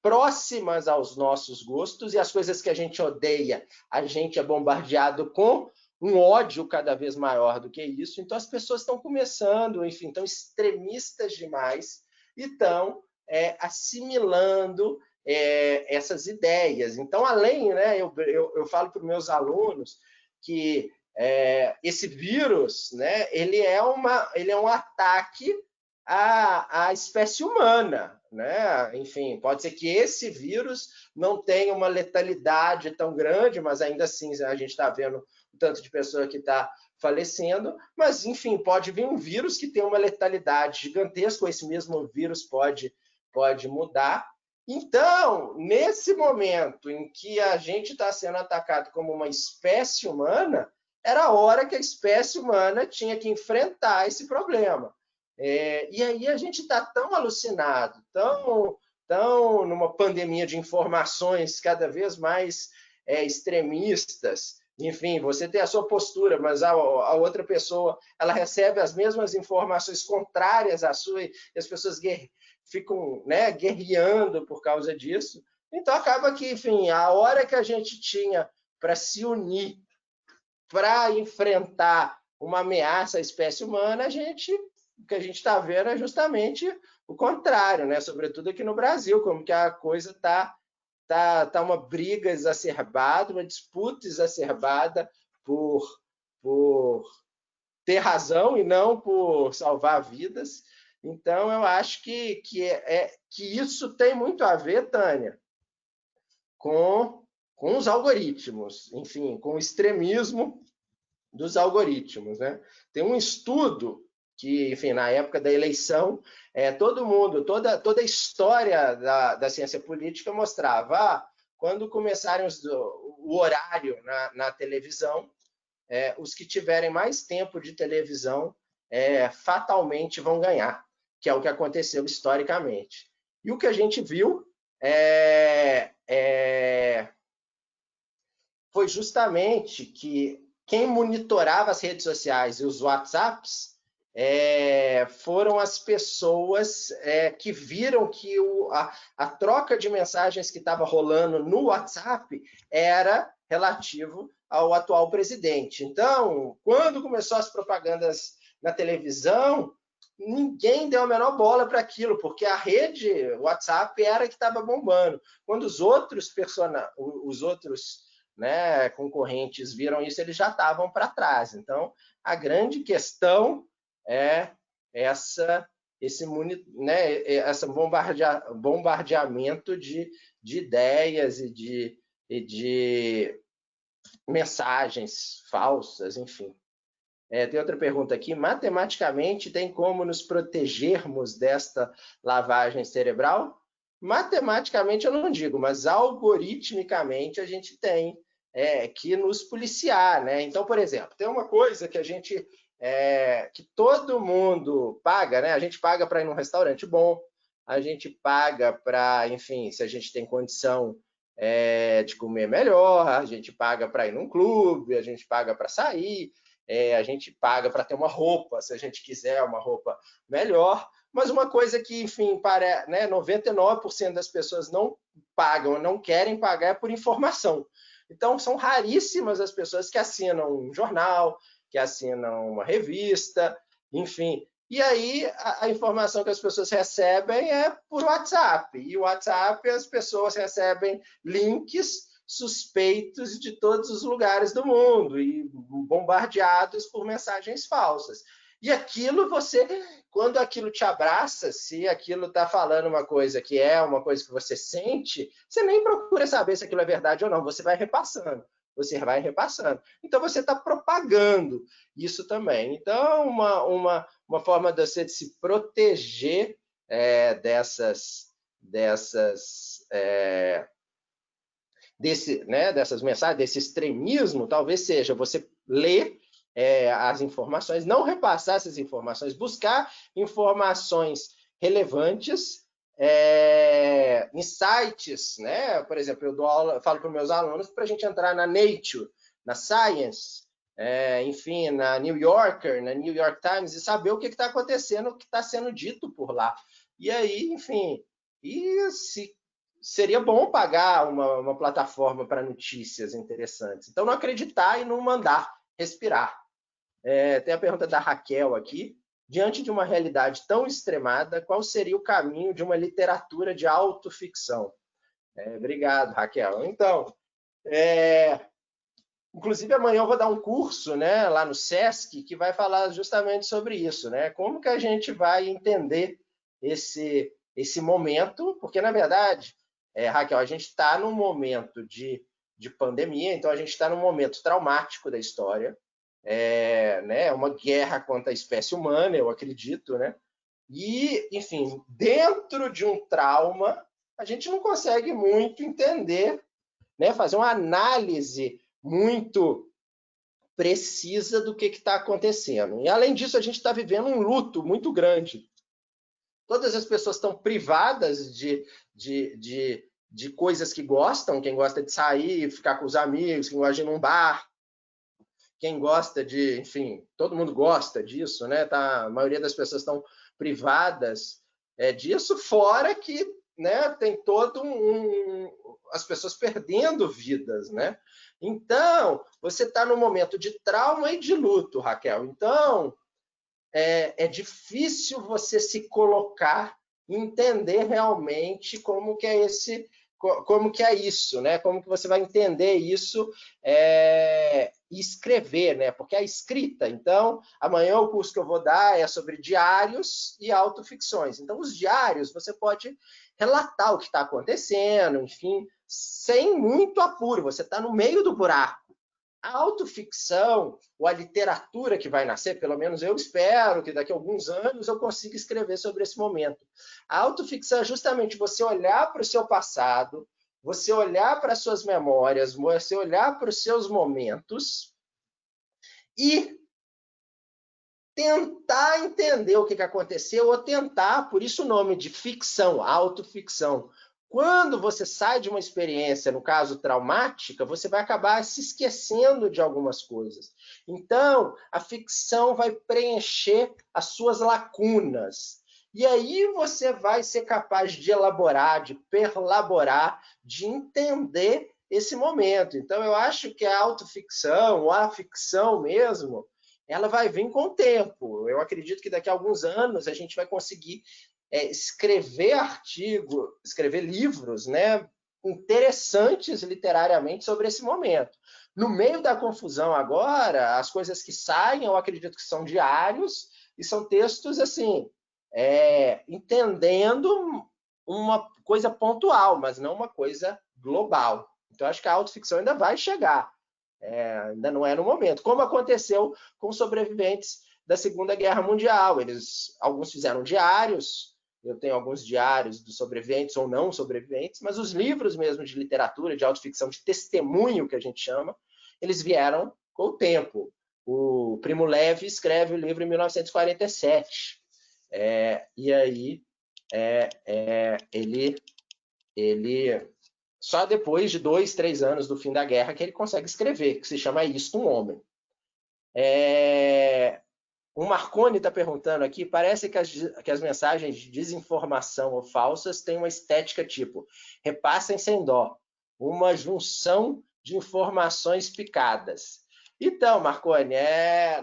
Speaker 1: próximas aos nossos gostos, e as coisas que a gente odeia, a gente é bombardeado com um ódio cada vez maior do que isso. Então, as pessoas estão começando, enfim, estão extremistas demais e estão assimilando essas ideias. Então, além, né, eu falo para os meus alunos que esse vírus, né, ele é um ataque à espécie humana, né? Enfim, pode ser que esse vírus não tenha uma letalidade tão grande, mas ainda assim a gente está vendo o tanto de pessoa que está falecendo, mas enfim, pode vir um vírus que tem uma letalidade gigantesca, esse mesmo vírus pode mudar. Então, nesse momento em que a gente está sendo atacado como uma espécie humana, era a hora que a espécie humana tinha que enfrentar esse problema. E aí a gente está tão alucinado, tão numa pandemia de informações cada vez mais extremistas. Enfim, você tem a sua postura, mas a outra pessoa ela recebe as mesmas informações contrárias à sua, e as pessoas ficam, né, guerreando por causa disso. Então acaba que, enfim, a hora que a gente tinha para se unir, para enfrentar uma ameaça à espécie humana, o que a gente está vendo é justamente o contrário, né? Sobretudo aqui no Brasil, como que a coisa está tá uma briga exacerbada, uma disputa exacerbada por ter razão e não por salvar vidas. Então, eu acho que isso tem muito a ver, Tânia, com os algoritmos, enfim, com o extremismo dos algoritmos, né? Tem um estudo que, enfim, na época da eleição, todo mundo, toda a história da ciência política mostrava, quando começarem o horário na televisão, os que tiverem mais tempo de televisão fatalmente vão ganhar, que é o que aconteceu historicamente. E o que a gente viu foi justamente que quem monitorava as redes sociais e os WhatsApps foram as pessoas que viram que a troca de mensagens que estava rolando no WhatsApp era relativo ao atual presidente. Então, quando começou as propagandas na televisão, ninguém deu a menor bola para aquilo, porque a rede WhatsApp era que estava bombando. Quando os outros né, concorrentes viram isso, eles já estavam para trás. Então, a grande questão é esse bombardeamento de ideias e de mensagens falsas, enfim. Tem outra pergunta aqui. Matematicamente, tem como nos protegermos desta lavagem cerebral? Matematicamente, eu não digo, mas algoritmicamente a gente tem que nos policiar, né? Então, por exemplo, tem uma coisa que que todo mundo paga, né? A gente paga para ir num restaurante bom, a gente paga para, enfim, se a gente tem condição de comer melhor, a gente paga para ir num clube, a gente paga para sair, a gente paga para ter uma roupa, se a gente quiser uma roupa melhor, mas uma coisa que, enfim, 99% das pessoas não pagam, não querem pagar é por informação. Então, são raríssimas as pessoas que assinam um jornal, que assinam uma revista, enfim. E aí, a informação que as pessoas recebem é por WhatsApp. E o WhatsApp, as pessoas recebem links suspeitos de todos os lugares do mundo e bombardeados por mensagens falsas. E aquilo quando aquilo te abraça, se aquilo está falando uma coisa que é uma coisa que você sente, você nem procura saber se aquilo é verdade ou não, você vai repassando. Então, você está propagando isso também. Então, uma forma de você se proteger dessas mensagens, desse extremismo, talvez seja você ler as informações, não repassar essas informações, buscar informações relevantes em sites, né? Por exemplo, eu falo para os meus alunos para a gente entrar na Nature, na Science, enfim, na New Yorker, na New York Times, e saber o que está acontecendo, o que está sendo dito por lá. E aí, enfim, seria bom pagar uma plataforma para notícias interessantes. Então, não acreditar e não mandar, respirar. Tem a pergunta da Raquel aqui. Diante de uma realidade tão extremada, qual seria o caminho de uma literatura de autoficção? Obrigado, Raquel. Então, inclusive amanhã eu vou dar um curso, né, lá no SESC, que vai falar justamente sobre isso, né? Como que a gente vai entender esse momento, porque, na verdade, Raquel, a gente está num momento de pandemia, então a gente está num momento traumático da história, né, uma guerra contra a espécie humana, eu acredito, né? E, enfim, dentro de um trauma, a gente não consegue muito entender, né, fazer uma análise muito precisa do que está acontecendo. E, além disso, a gente está vivendo um luto muito grande. Todas as pessoas estão privadas de coisas que gostam, quem gosta de sair, ficar com os amigos, quem gosta de ir num bar, quem gosta de, enfim, todo mundo gosta disso, né? A maioria das pessoas estão privadas disso, fora que, né, tem as pessoas perdendo vidas, né? Então, você está num momento de trauma e de luto, Raquel. Então, é difícil você se colocar e entender realmente como que é como que é isso, né? Como que você vai entender isso e escrever, né? Porque a escrita, então, amanhã o curso que eu vou dar é sobre diários e autoficções. Então, os diários, você pode relatar o que está acontecendo, enfim, sem muito apuro, você está no meio do buraco. A autoficção, ou a literatura que vai nascer, pelo menos eu espero que daqui a alguns anos eu consiga escrever sobre esse momento. A autoficção é justamente você olhar para o seu passado, você olhar para as suas memórias, você olhar para os seus momentos e tentar entender o que aconteceu, ou tentar, por isso o nome de ficção, autoficção. Quando você sai de uma experiência, no caso traumática, você vai acabar se esquecendo de algumas coisas. Então, a ficção vai preencher as suas lacunas. E aí você vai ser capaz de elaborar, de perlaborar, de entender esse momento. Então, eu acho que a autoficção, ou a ficção mesmo, ela vai vir com o tempo. Eu acredito que daqui a alguns anos a gente vai conseguir escrever artigos, escrever livros, né, interessantes literariamente sobre esse momento. No meio da confusão agora, as coisas que saem, eu acredito que são diários e são textos assim, entendendo uma coisa pontual, mas não uma coisa global. Então, acho que a autoficção ainda vai chegar. Ainda não é no momento, como aconteceu com os sobreviventes da Segunda Guerra Mundial. Alguns fizeram diários, eu tenho alguns diários dos sobreviventes ou não sobreviventes, mas os livros mesmo de literatura, de autoficção, de testemunho, que a gente chama, eles vieram com o tempo. O Primo Levi escreve o livro em 1947, e aí ele só depois de 2, 3 anos do fim da guerra que ele consegue escrever, que se chama Isto, um Homem. O Marconi está perguntando aqui, parece que as mensagens de desinformação ou falsas têm uma estética tipo, repassem sem dó, uma junção de informações picadas. Então, Marconi,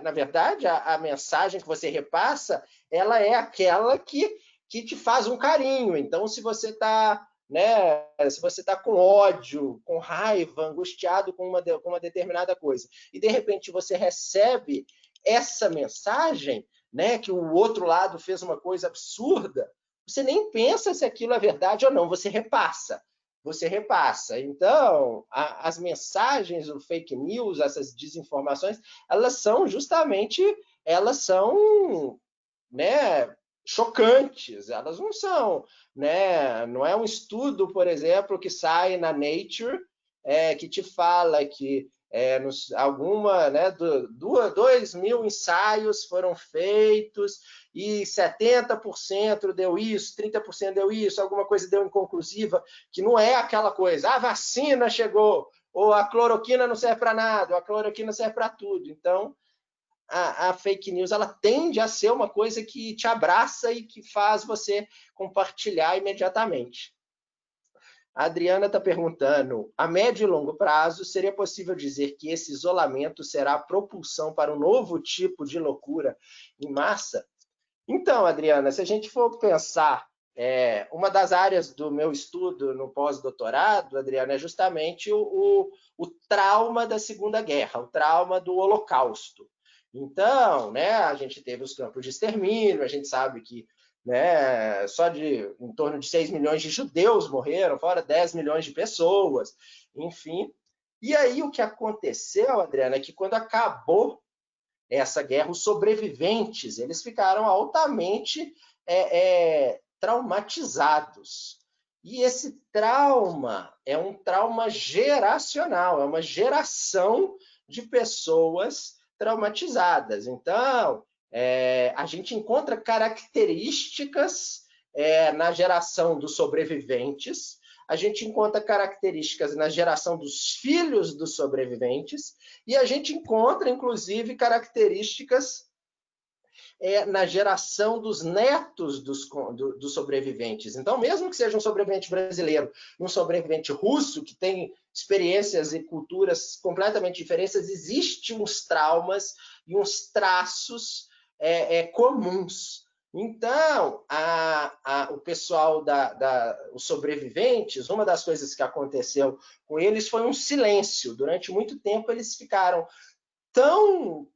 Speaker 1: na verdade, a mensagem que você repassa, ela é aquela que te faz um carinho. Então, se você está se você está com ódio, com raiva, angustiado com uma determinada coisa, e de repente você recebe essa mensagem, né, que o outro lado fez uma coisa absurda, você nem pensa se aquilo é verdade ou não, você repassa. Você repassa. Então, as mensagens, o fake news, essas desinformações, elas são justamente, elas são, né, chocantes, elas não são, né? Não é um estudo, por exemplo, que sai na Nature, que te fala que alguma, né, 2.000 ensaios foram feitos e 70% deu isso, 30% deu isso, alguma coisa deu inconclusiva, que não é aquela coisa, a vacina chegou, ou a cloroquina não serve para nada, ou a cloroquina serve para tudo. Então, a fake news ela tende a ser uma coisa que te abraça e que faz você compartilhar imediatamente. A Adriana está perguntando, a médio e longo prazo, seria possível dizer que esse isolamento será a propulsão para um novo tipo de loucura em massa? Então, Adriana, se a gente for pensar, uma das áreas do meu estudo no pós-doutorado, Adriana, é justamente o trauma da Segunda Guerra, o trauma do Holocausto. Então, né, a gente teve os campos de extermínio, a gente sabe que, né, só em torno de 6 milhões de judeus morreram, fora 10 milhões de pessoas, enfim. E aí o que aconteceu, Adriana, é que quando acabou essa guerra, os sobreviventes eles ficaram altamente traumatizados. E esse trauma é um trauma geracional, é uma geração de pessoas traumatizadas. Então, a gente encontra características na geração dos sobreviventes, a gente encontra características na geração dos filhos dos sobreviventes e a gente encontra, inclusive, características na geração dos netos dos sobreviventes. Então, mesmo que seja um sobrevivente brasileiro e um sobrevivente russo, que tem experiências e culturas completamente diferentes, existem uns traumas e uns traços comuns. Então, o pessoal os sobreviventes, uma das coisas que aconteceu com eles foi um silêncio. Durante muito tempo, eles ficaram tão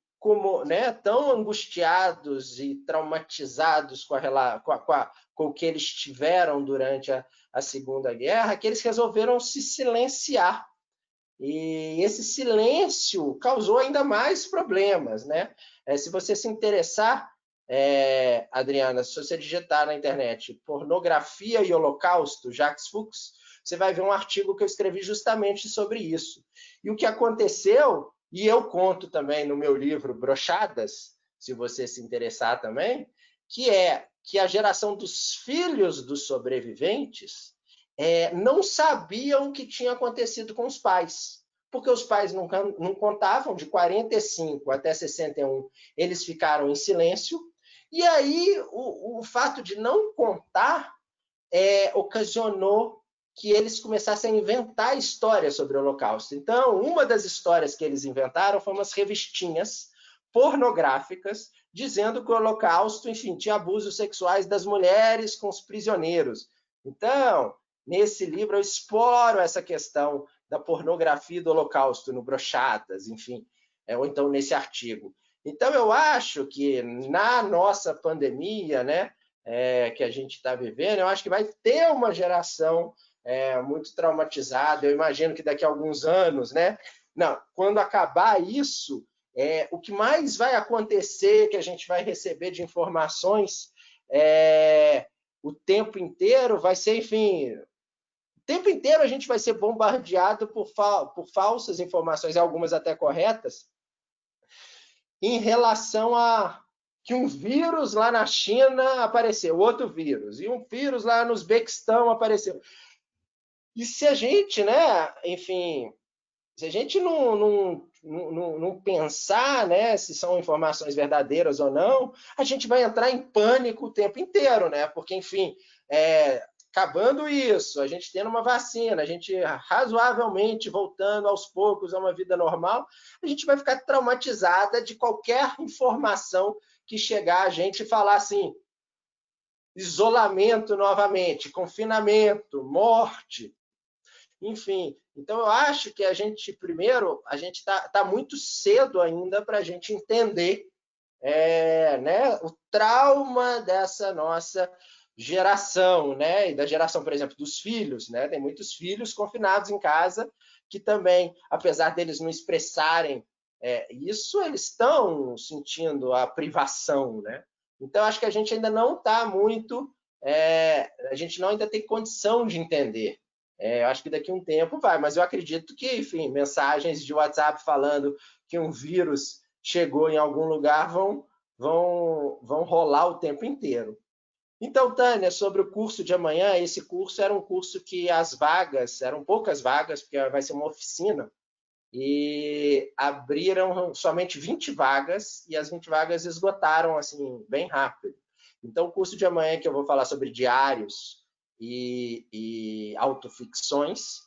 Speaker 1: angustiados e traumatizados com o que eles tiveram durante a Segunda Guerra, que eles resolveram se silenciar. E esse silêncio causou ainda mais problemas, né? Se você se interessar, Adriana, se você digitar na internet pornografia e holocausto, Jacques Fuchs, você vai ver um artigo que eu escrevi justamente sobre isso. E o que aconteceu, e eu conto também no meu livro Brochadas, se você se interessar também, que é que a geração dos filhos dos sobreviventes não sabiam o que tinha acontecido com os pais, porque os pais não contavam. De 45 até 61, eles ficaram em silêncio, e aí o fato de não contar ocasionou que eles começassem a inventar histórias sobre o Holocausto. Então, uma das histórias que eles inventaram foi umas revistinhas pornográficas dizendo que o Holocausto, enfim, tinha abusos sexuais das mulheres com os prisioneiros. Então, nesse livro eu exploro essa questão da pornografia do Holocausto no Brochadas, enfim, ou então nesse artigo. Então, eu acho que na nossa pandemia, né, que a gente está vivendo, eu acho que vai ter uma geração muito traumatizada. Eu imagino que daqui a alguns anos, né? Não, quando acabar isso, o que mais vai acontecer, que a gente vai receber de informações o tempo inteiro, vai ser, enfim, o tempo inteiro a gente vai ser bombardeado por falsas informações, algumas até corretas, em relação a que um vírus lá na China apareceu, outro vírus, e um vírus lá no Uzbequistão apareceu. E se a gente, né, enfim, se a gente não pensar, né, se são informações verdadeiras ou não, a gente vai entrar em pânico o tempo inteiro, né? Porque, enfim, acabando isso, a gente tendo uma vacina, a gente razoavelmente voltando aos poucos a uma vida normal, a gente vai ficar traumatizada de qualquer informação que chegar a gente e falar assim, isolamento novamente, confinamento, morte, enfim. Então, eu acho que a gente, primeiro, a gente tá muito cedo ainda para a gente entender né, o trauma dessa nossa geração, né? E da geração, por exemplo, dos filhos, né? Tem muitos filhos confinados em casa que também, apesar deles não expressarem isso, eles estão sentindo a privação, né? Então, acho que a gente ainda não está muito, a gente não ainda tem condição de entender. Eu acho que daqui a um tempo vai, mas eu acredito que, enfim, mensagens de WhatsApp falando que um vírus chegou em algum lugar vão rolar o tempo inteiro. Então, Tânia, sobre o curso de amanhã, esse curso era um curso que as vagas, eram poucas vagas, porque vai ser uma oficina, e abriram somente 20 vagas, e as 20 vagas esgotaram, assim, bem rápido. Então, o curso de amanhã, que eu vou falar sobre diários e autoficções,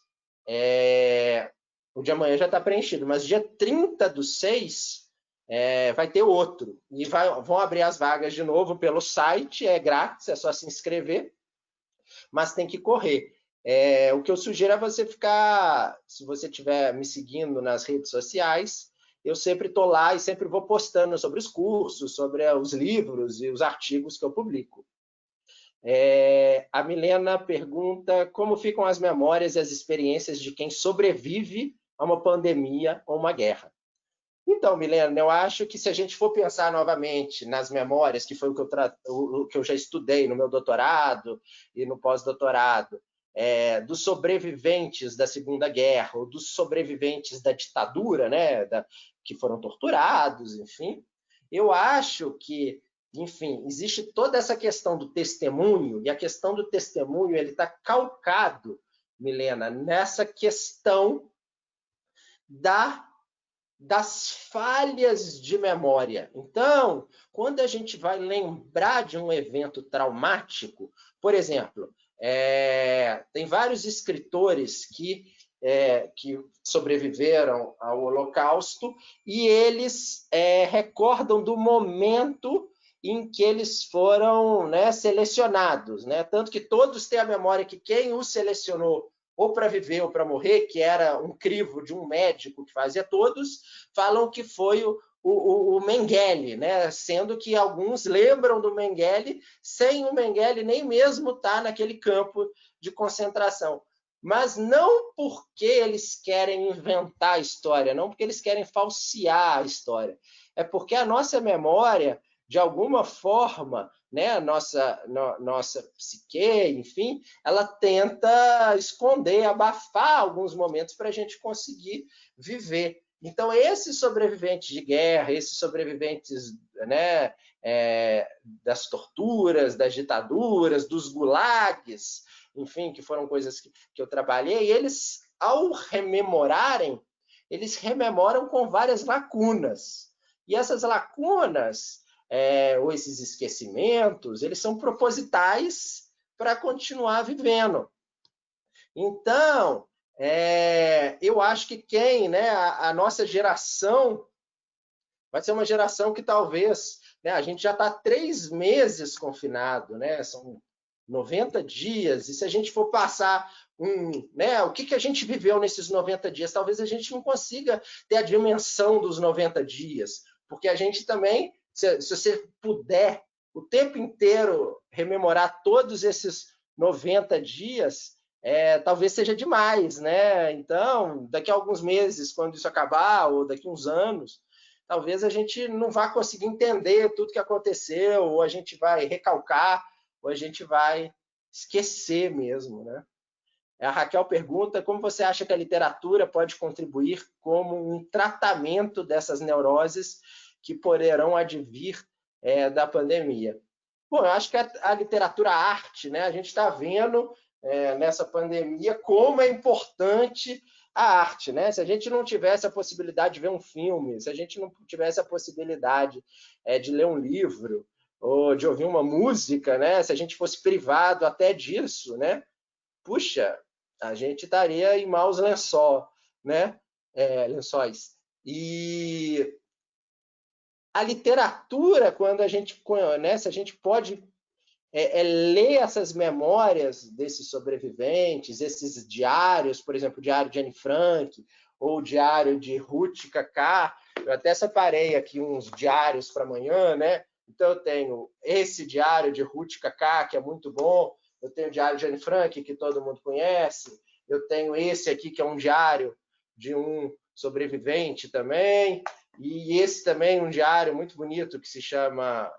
Speaker 1: o de amanhã já está preenchido, mas dia 30/6 vai ter outro. E vão abrir as vagas de novo pelo site, é grátis, é só se inscrever, mas tem que correr. O que eu sugiro é você ficar, se você estiver me seguindo nas redes sociais, eu sempre estou lá e sempre vou postando sobre os cursos, sobre os livros e os artigos que eu publico. A Milena pergunta como ficam as memórias e as experiências de quem sobrevive a uma pandemia ou uma guerra. Então, Milena, eu acho que se a gente for pensar novamente nas memórias, que foi o que eu já estudei no meu doutorado e no pós-doutorado, dos sobreviventes da Segunda Guerra, ou dos sobreviventes da ditadura, né, que foram torturados, enfim, eu acho que, enfim, existe toda essa questão do testemunho, e a questão do testemunho ele está calcado, Milena, nessa questão das falhas de memória. Então, quando a gente vai lembrar de um evento traumático, por exemplo, tem vários escritores que sobreviveram ao Holocausto e eles recordam do momento em que eles foram, né, selecionados, né? Tanto que todos têm a memória que quem os selecionou ou para viver ou para morrer, que era um crivo de um médico que fazia todos, falam que foi o Mengele, né? Sendo que alguns lembram do Mengele, sem o Mengele nem mesmo estar naquele campo de concentração. Mas não porque eles querem inventar a história, não porque eles querem falsear a história. É porque a nossa memória, de alguma forma, né, nossa psique, enfim, ela tenta esconder, abafar alguns momentos para a gente conseguir viver. Então, esses sobreviventes de guerra, esses sobreviventes, né, das torturas, das ditaduras, dos gulags, enfim, que foram coisas que eu trabalhei, eles, ao rememorarem, eles rememoram com várias lacunas. E essas lacunas, ou esses esquecimentos, eles são propositais para continuar vivendo. Então, eu acho que né, a nossa geração vai ser uma geração que talvez, né, a gente já está 3 meses confinado, né, são 90 dias, e se a gente for passar né, o que a gente viveu nesses 90 dias, talvez a gente não consiga ter a dimensão dos 90 dias, porque a gente também, se você puder o tempo inteiro rememorar todos esses 90 dias, talvez seja demais, né? Então, daqui a alguns meses, quando isso acabar, ou daqui a uns anos, talvez a gente não vá conseguir entender tudo que aconteceu, ou a gente vai recalcar, ou a gente vai esquecer mesmo, né? A Raquel pergunta como você acha que a literatura pode contribuir como um tratamento dessas neuroses que poderão advir da pandemia. Bom, eu acho que a literatura, a arte, né? A gente está vendo nessa pandemia como é importante a arte, né? Se a gente não tivesse a possibilidade de ver um filme, se a gente não tivesse a possibilidade de ler um livro ou de ouvir uma música, né? Se a gente fosse privado até disso, né? Puxa, a gente estaria em maus né? Lençóis. E a literatura, quando a gente conhece, a gente pode ler essas memórias desses sobreviventes, esses diários, por exemplo, o diário de Anne Frank, ou o diário de Ruth Kaká. Eu até separei aqui uns diários para amanhã, né? Então, eu tenho esse diário de Ruth Kaká, que é muito bom. Eu tenho o diário de Anne Frank, que todo mundo conhece. Eu tenho esse aqui, que é um diário de um sobrevivente também. E esse também, um diário muito bonito, que se chama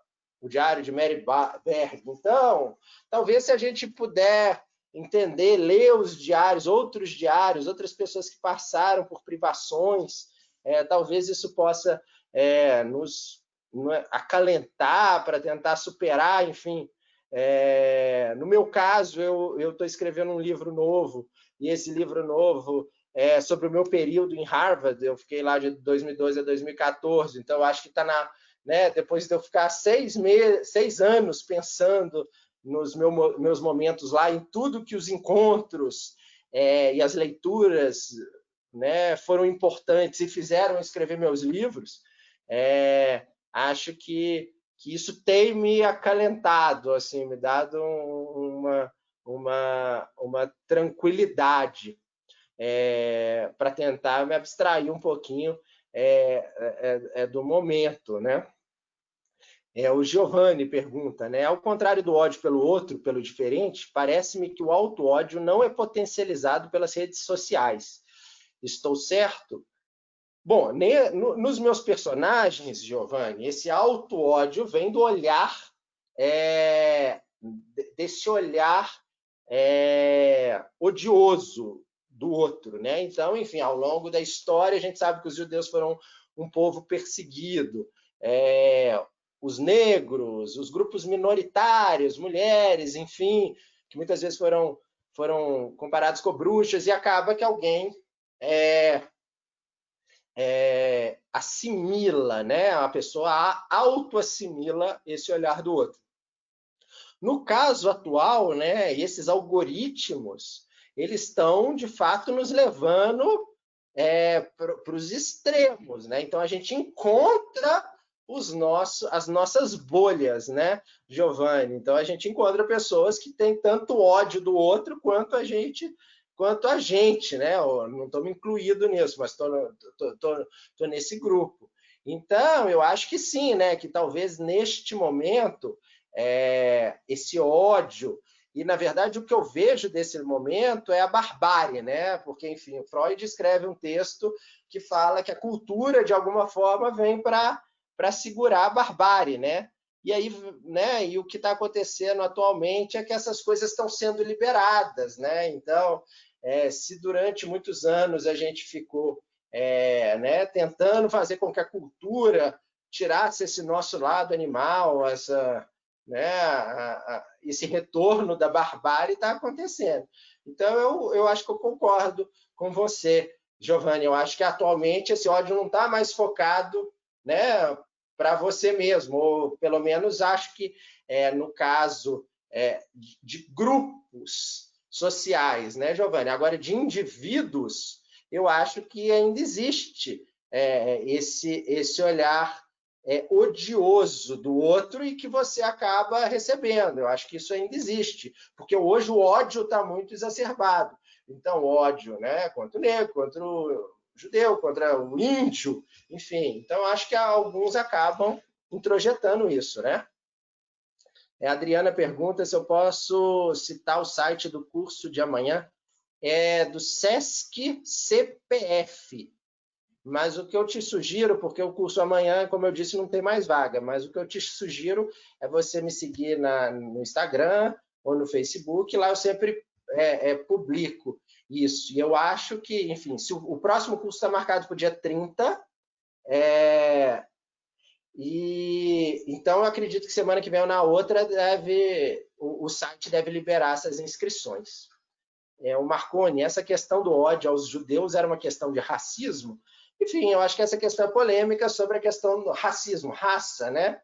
Speaker 1: o diário de Mary Berg. Então, talvez se a gente puder entender, ler os diários, outras pessoas que passaram por privações, talvez isso possa nos acalentar para tentar superar, enfim. No meu caso, eu estou escrevendo um livro novo, e esse livro novo é sobre o meu período em Harvard. Eu fiquei lá de 2012 a 2014, então eu acho que está né, depois de eu ficar 6 anos pensando nos meus momentos lá, em tudo que os encontros e as leituras, né, foram importantes e fizeram escrever meus livros, acho que isso tem me acalentado, assim, me dado uma tranquilidade para tentar me abstrair um pouquinho do momento, né? O Giovanni pergunta, né? Ao contrário do ódio pelo outro, pelo diferente, parece-me que o auto-ódio não é potencializado pelas redes sociais. Estou certo? Bom, nos meus personagens, Giovanni, esse auto-ódio vem do olhar, desse olhar odioso do outro, né? Então, enfim, ao longo da história, a gente sabe que os judeus foram um povo perseguido. Os negros, os grupos minoritários, mulheres, enfim, que muitas vezes foram comparados com bruxas, e acaba que alguém assimila, né? A pessoa auto-assimila esse olhar do outro. No caso atual, né, esses algoritmos, eles estão, de fato, nos levando para os extremos, né? Então, a gente encontra as nossas bolhas, né, Giovanni? Então a gente encontra pessoas que têm tanto ódio do outro quanto a gente, né? Eu não estou me incluído nisso, mas estou nesse grupo. Então eu acho que sim, né? Que talvez neste momento esse ódio e, na verdade, o que eu vejo desse momento é a barbárie, né? Porque, enfim, Freud escreve um texto que fala que a cultura, de alguma forma, vem para segurar a barbárie, né? E aí, né? E o que está acontecendo atualmente é que essas coisas estão sendo liberadas, né? Então, se durante muitos anos a gente ficou, né, tentando fazer com que a cultura tirasse esse nosso lado animal, né, esse retorno da barbárie está acontecendo. Então, eu acho que eu concordo com você, Giovanni. Eu acho que atualmente esse ódio não está mais focado, né, para você mesmo, ou pelo menos acho que no caso de grupos sociais, né, Giovanni? Agora, de indivíduos, eu acho que ainda existe esse olhar odioso do outro e que você acaba recebendo. Eu acho que isso ainda existe, porque hoje o ódio está muito exacerbado. Então, ódio, né, contra o negro, contra o judeu, contra o índio, enfim. Então, acho que alguns acabam introjetando isso, né? A Adriana pergunta se eu posso citar o site do curso de amanhã. É do Sesc CPF. Mas o que eu te sugiro, porque o curso amanhã, como eu disse, não tem mais vaga, mas o que eu te sugiro é você me seguir no Instagram ou no Facebook, lá eu sempre publico isso. E eu acho que, enfim, se o próximo curso está marcado para o dia 30, e então eu acredito que semana que vem ou na outra o site deve liberar essas inscrições. O Marconi, essa questão do ódio aos judeus era uma questão de racismo. Enfim, eu acho que essa questão é polêmica sobre a questão do racismo, raça, né?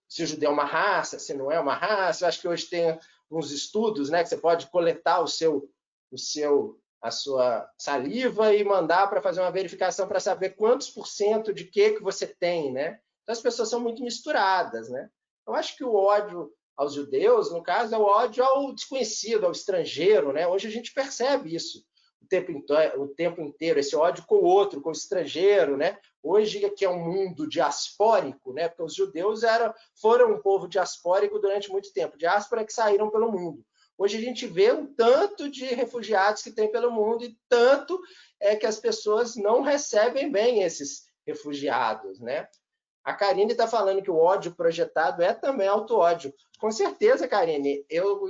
Speaker 1: Se o judeu é uma raça, se não é uma raça. Eu acho que hoje tem uns estudos, né, que você pode coletar a sua saliva e mandar para fazer uma verificação para saber quantos por cento de que você tem, né? Então as pessoas são muito misturadas, né? Eu acho que o ódio aos judeus, no caso, é o ódio ao desconhecido, ao estrangeiro, né? Hoje a gente percebe isso o tempo inteiro, esse ódio com o outro, com o estrangeiro, né? Hoje que é um mundo diaspórico, né? Porque os judeus foram um povo diaspórico durante muito tempo, diáspora que saíram pelo mundo. Hoje a gente vê um tanto de refugiados que tem pelo mundo e tanto que as pessoas não recebem bem esses refugiados, né? A Karine está falando que o ódio projetado é também auto-ódio. Com certeza, Karine, eu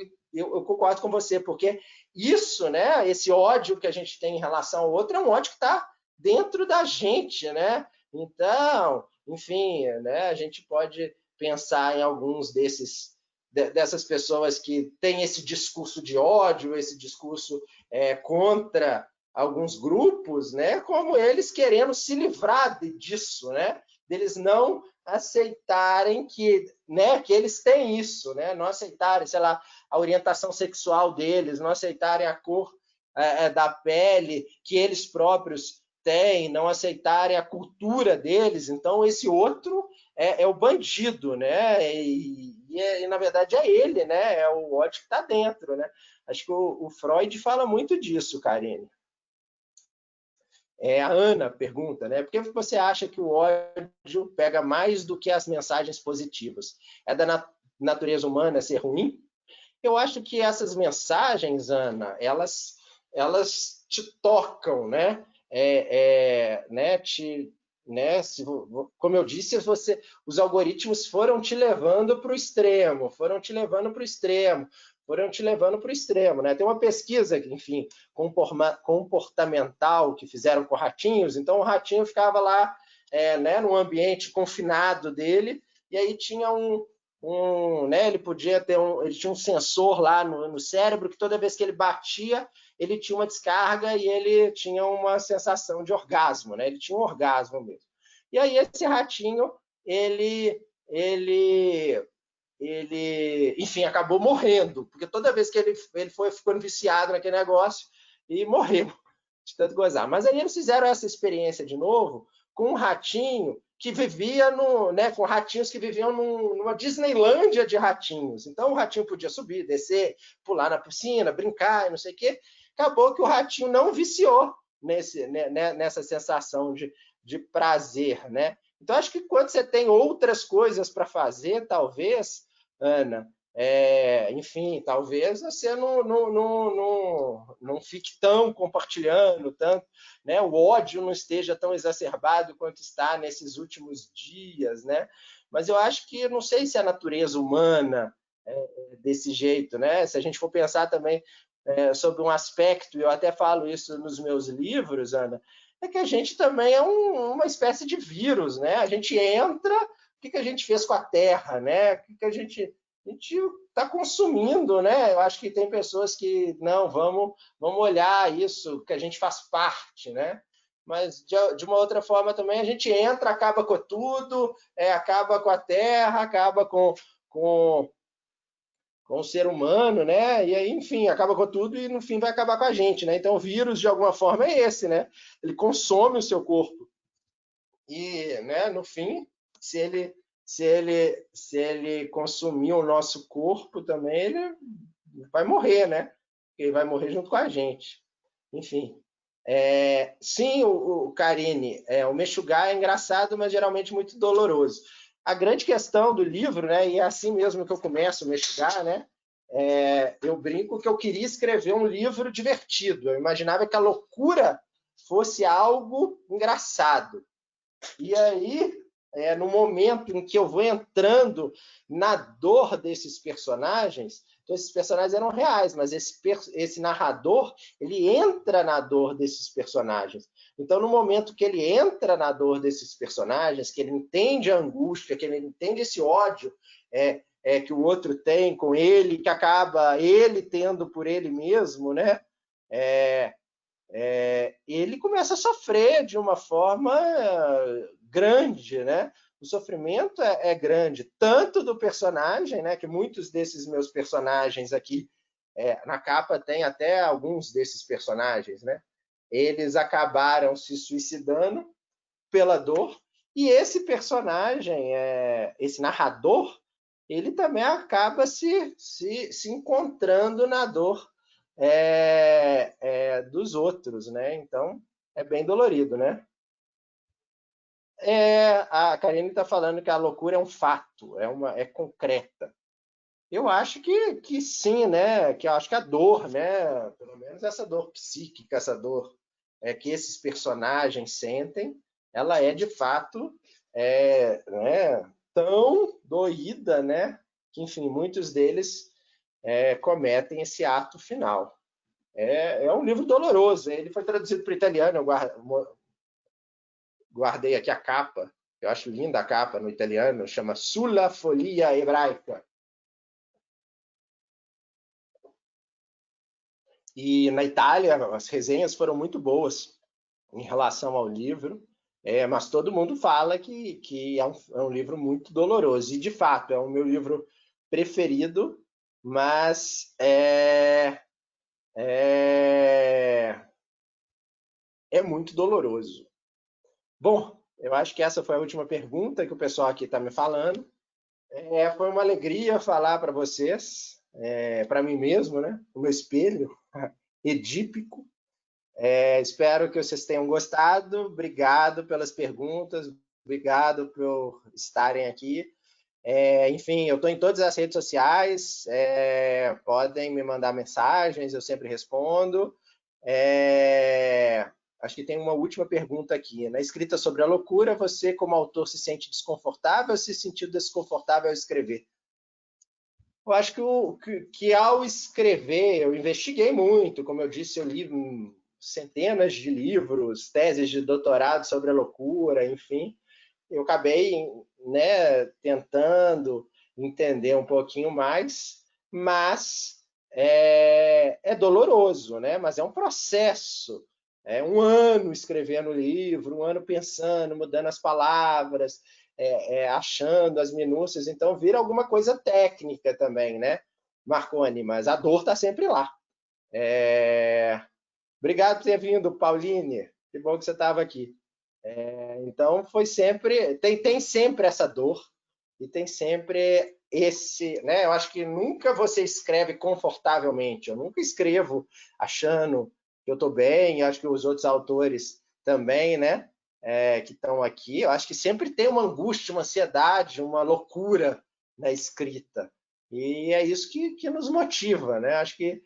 Speaker 1: concordo com você, porque isso, né, esse ódio que a gente tem em relação ao outro é um ódio que está dentro da gente, né? Então, enfim, né, a gente pode pensar em alguns dessas pessoas que têm esse discurso de ódio, esse discurso contra alguns grupos, né, como eles querendo se livrar disso, né? Deles não aceitarem que eles têm isso, né? Não aceitarem, sei lá, a orientação sexual deles, não aceitarem a cor da pele que eles próprios têm, não aceitarem a cultura deles. Então, esse outro é o bandido, né? E, na verdade, é ele, né? É o ódio que está dentro, né? Acho que o Freud fala muito disso, Karine. A Ana pergunta, né? Por que você acha que o ódio pega mais do que as mensagens positivas? É da natureza humana ser ruim? Eu acho que essas mensagens, Ana, elas te tocam, né? Como eu disse, os algoritmos foram te levando para o extremo, né? Tem uma pesquisa, enfim, comportamental que fizeram com ratinhos. Então o ratinho ficava lá, né, no ambiente confinado dele, e aí tinha né, ele tinha um sensor lá no cérebro que toda vez que ele batia, ele tinha uma descarga e ele tinha uma sensação de orgasmo, né? Ele tinha um orgasmo mesmo. E aí esse ratinho, enfim, acabou morrendo, porque toda vez que ele foi ficando viciado naquele negócio e morreu. de tanto gozar. Mas aí eles fizeram essa experiência de novo com um ratinho que vivia com ratinhos que viviam numa Disneylândia de ratinhos. Então o ratinho podia subir, descer, pular na piscina, brincar e não sei o quê. Acabou que o ratinho não viciou nessa sensação de prazer, né? Então acho que quando você tem outras coisas para fazer, talvez, Ana, enfim, talvez você não fique tão compartilhando tanto, né? O ódio não esteja tão exacerbado quanto está nesses últimos dias, né? Mas eu acho que, não sei se a natureza humana é desse jeito, né? Se a gente for pensar também sobre um aspecto, eu até falo isso nos meus livros, Ana, é que a gente também é uma espécie de vírus, né? A gente entra, o que a gente fez com a Terra, né? O que a gente está consumindo, né? Eu acho que tem pessoas que não, vamos olhar isso, que a gente faz parte, né? Mas de uma outra forma também a gente entra, acaba com tudo, acaba com a terra, acaba com o ser humano, né? E aí, enfim, acaba com tudo e no fim vai acabar com a gente, né? Então o vírus, de alguma forma, é esse, né? Ele consome o seu corpo. E, né, no fim, se ele consumir o nosso corpo também, ele vai morrer, né? Ele vai morrer junto com a gente. Enfim. Sim, o Karine, o Mexugar é engraçado, mas geralmente muito doloroso. A grande questão do livro, né, e é assim mesmo que eu começo o Mexugar, né? Eu brinco que eu queria escrever um livro divertido. Eu imaginava que a loucura fosse algo engraçado. E aí, no momento em que eu vou entrando na dor desses personagens, então esses personagens eram reais, mas esse narrador, ele entra na dor desses personagens. Então, no momento que ele entra na dor desses personagens, que ele entende a angústia, que ele entende esse ódio que o outro tem com ele, que acaba ele tendo por ele mesmo, né? Ele começa a sofrer de uma forma grande, né? O sofrimento é grande, tanto do personagem, né? Que muitos desses meus personagens aqui na capa tem até alguns desses personagens, né? Eles acabaram se suicidando pela dor, e esse personagem, esse narrador, ele também acaba se encontrando na dor dos outros, né? Então é bem dolorido, né? A Karine está falando que a loucura é um fato, é concreta. Eu acho que sim, né? Que eu acho que a dor, né? Pelo menos essa dor psíquica, essa dor que esses personagens sentem, ela é de fato né, tão doída, né? Que enfim, muitos deles cometem esse ato final. É um livro doloroso. Ele foi traduzido para o italiano. Eu guardei aqui a capa. Eu acho linda a capa no italiano. Chama Sulla Follia Ebraica. E na Itália, as resenhas foram muito boas em relação ao livro. Mas todo mundo fala que é um livro muito doloroso. E, de fato, é o meu livro preferido, mas é muito doloroso. Bom, eu acho que essa foi a última pergunta que o pessoal aqui está me falando. Foi uma alegria falar para vocês, para mim mesmo, né? O meu espelho edípico. Espero que vocês tenham gostado. Obrigado pelas perguntas, obrigado por estarem aqui. Enfim, eu estou em todas as redes sociais, podem me mandar mensagens, eu sempre respondo. Acho que tem uma última pergunta aqui. Na escrita sobre a loucura, você, como autor, se sente desconfortável ou se sentiu desconfortável ao escrever? Eu acho que ao escrever, eu investiguei muito. Como eu disse, eu li centenas de livros, teses de doutorado sobre a loucura, enfim. Eu acabei, né, tentando entender um pouquinho mais, mas é doloroso, né? Mas é um processo. É um ano escrevendo o livro, um ano pensando, mudando as palavras, achando as minúcias. Então vira alguma coisa técnica também, né, Marconi? Mas a dor está sempre lá. Obrigado por ter vindo, Pauline. Que bom que você estava aqui. Então, foi sempre, tem sempre essa dor e tem sempre esse, né? Eu acho que nunca você escreve confortavelmente. Eu nunca escrevo achando que eu estou bem. Eu acho que os outros autores também, né? Que estão aqui. Eu acho que sempre tem uma angústia, uma ansiedade, uma loucura na escrita. E é isso que nos motiva, né? Acho que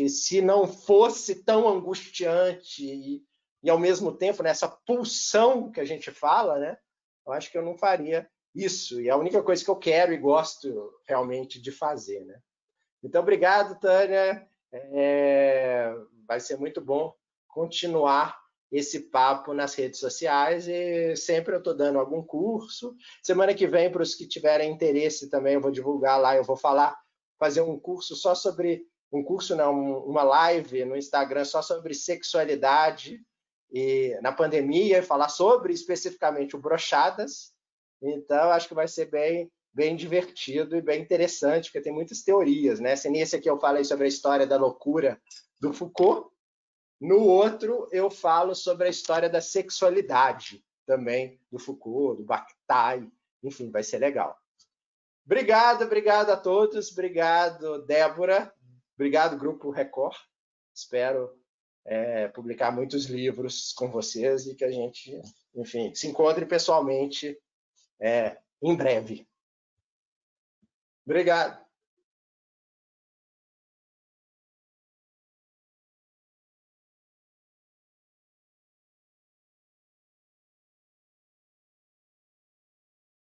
Speaker 1: se não fosse tão angustiante e ao mesmo tempo nessa pulsão que a gente fala, né? Eu acho que eu não faria isso. E é a única coisa que eu quero e gosto realmente de fazer, né? Então, obrigado, Tânia. Vai ser muito bom continuar esse papo nas redes sociais e sempre eu estou dando algum curso. Semana que vem, para os que tiverem interesse também, eu vou divulgar lá, eu vou fazer um curso só sobre, um curso não, uma live no Instagram só sobre sexualidade e na pandemia, falar sobre especificamente o brochadas. Então, acho que vai ser bem divertido e bem interessante, porque tem muitas teorias, né? Se nesse aqui eu falei sobre a história da loucura do Foucault, no outro eu falo sobre a história da sexualidade também do Foucault, do Bataille, enfim, vai ser legal. Obrigado a todos, obrigado, Débora, obrigado, Grupo Record. Espero publicar muitos livros com vocês e que a gente, enfim, se encontre pessoalmente em breve. Obrigado.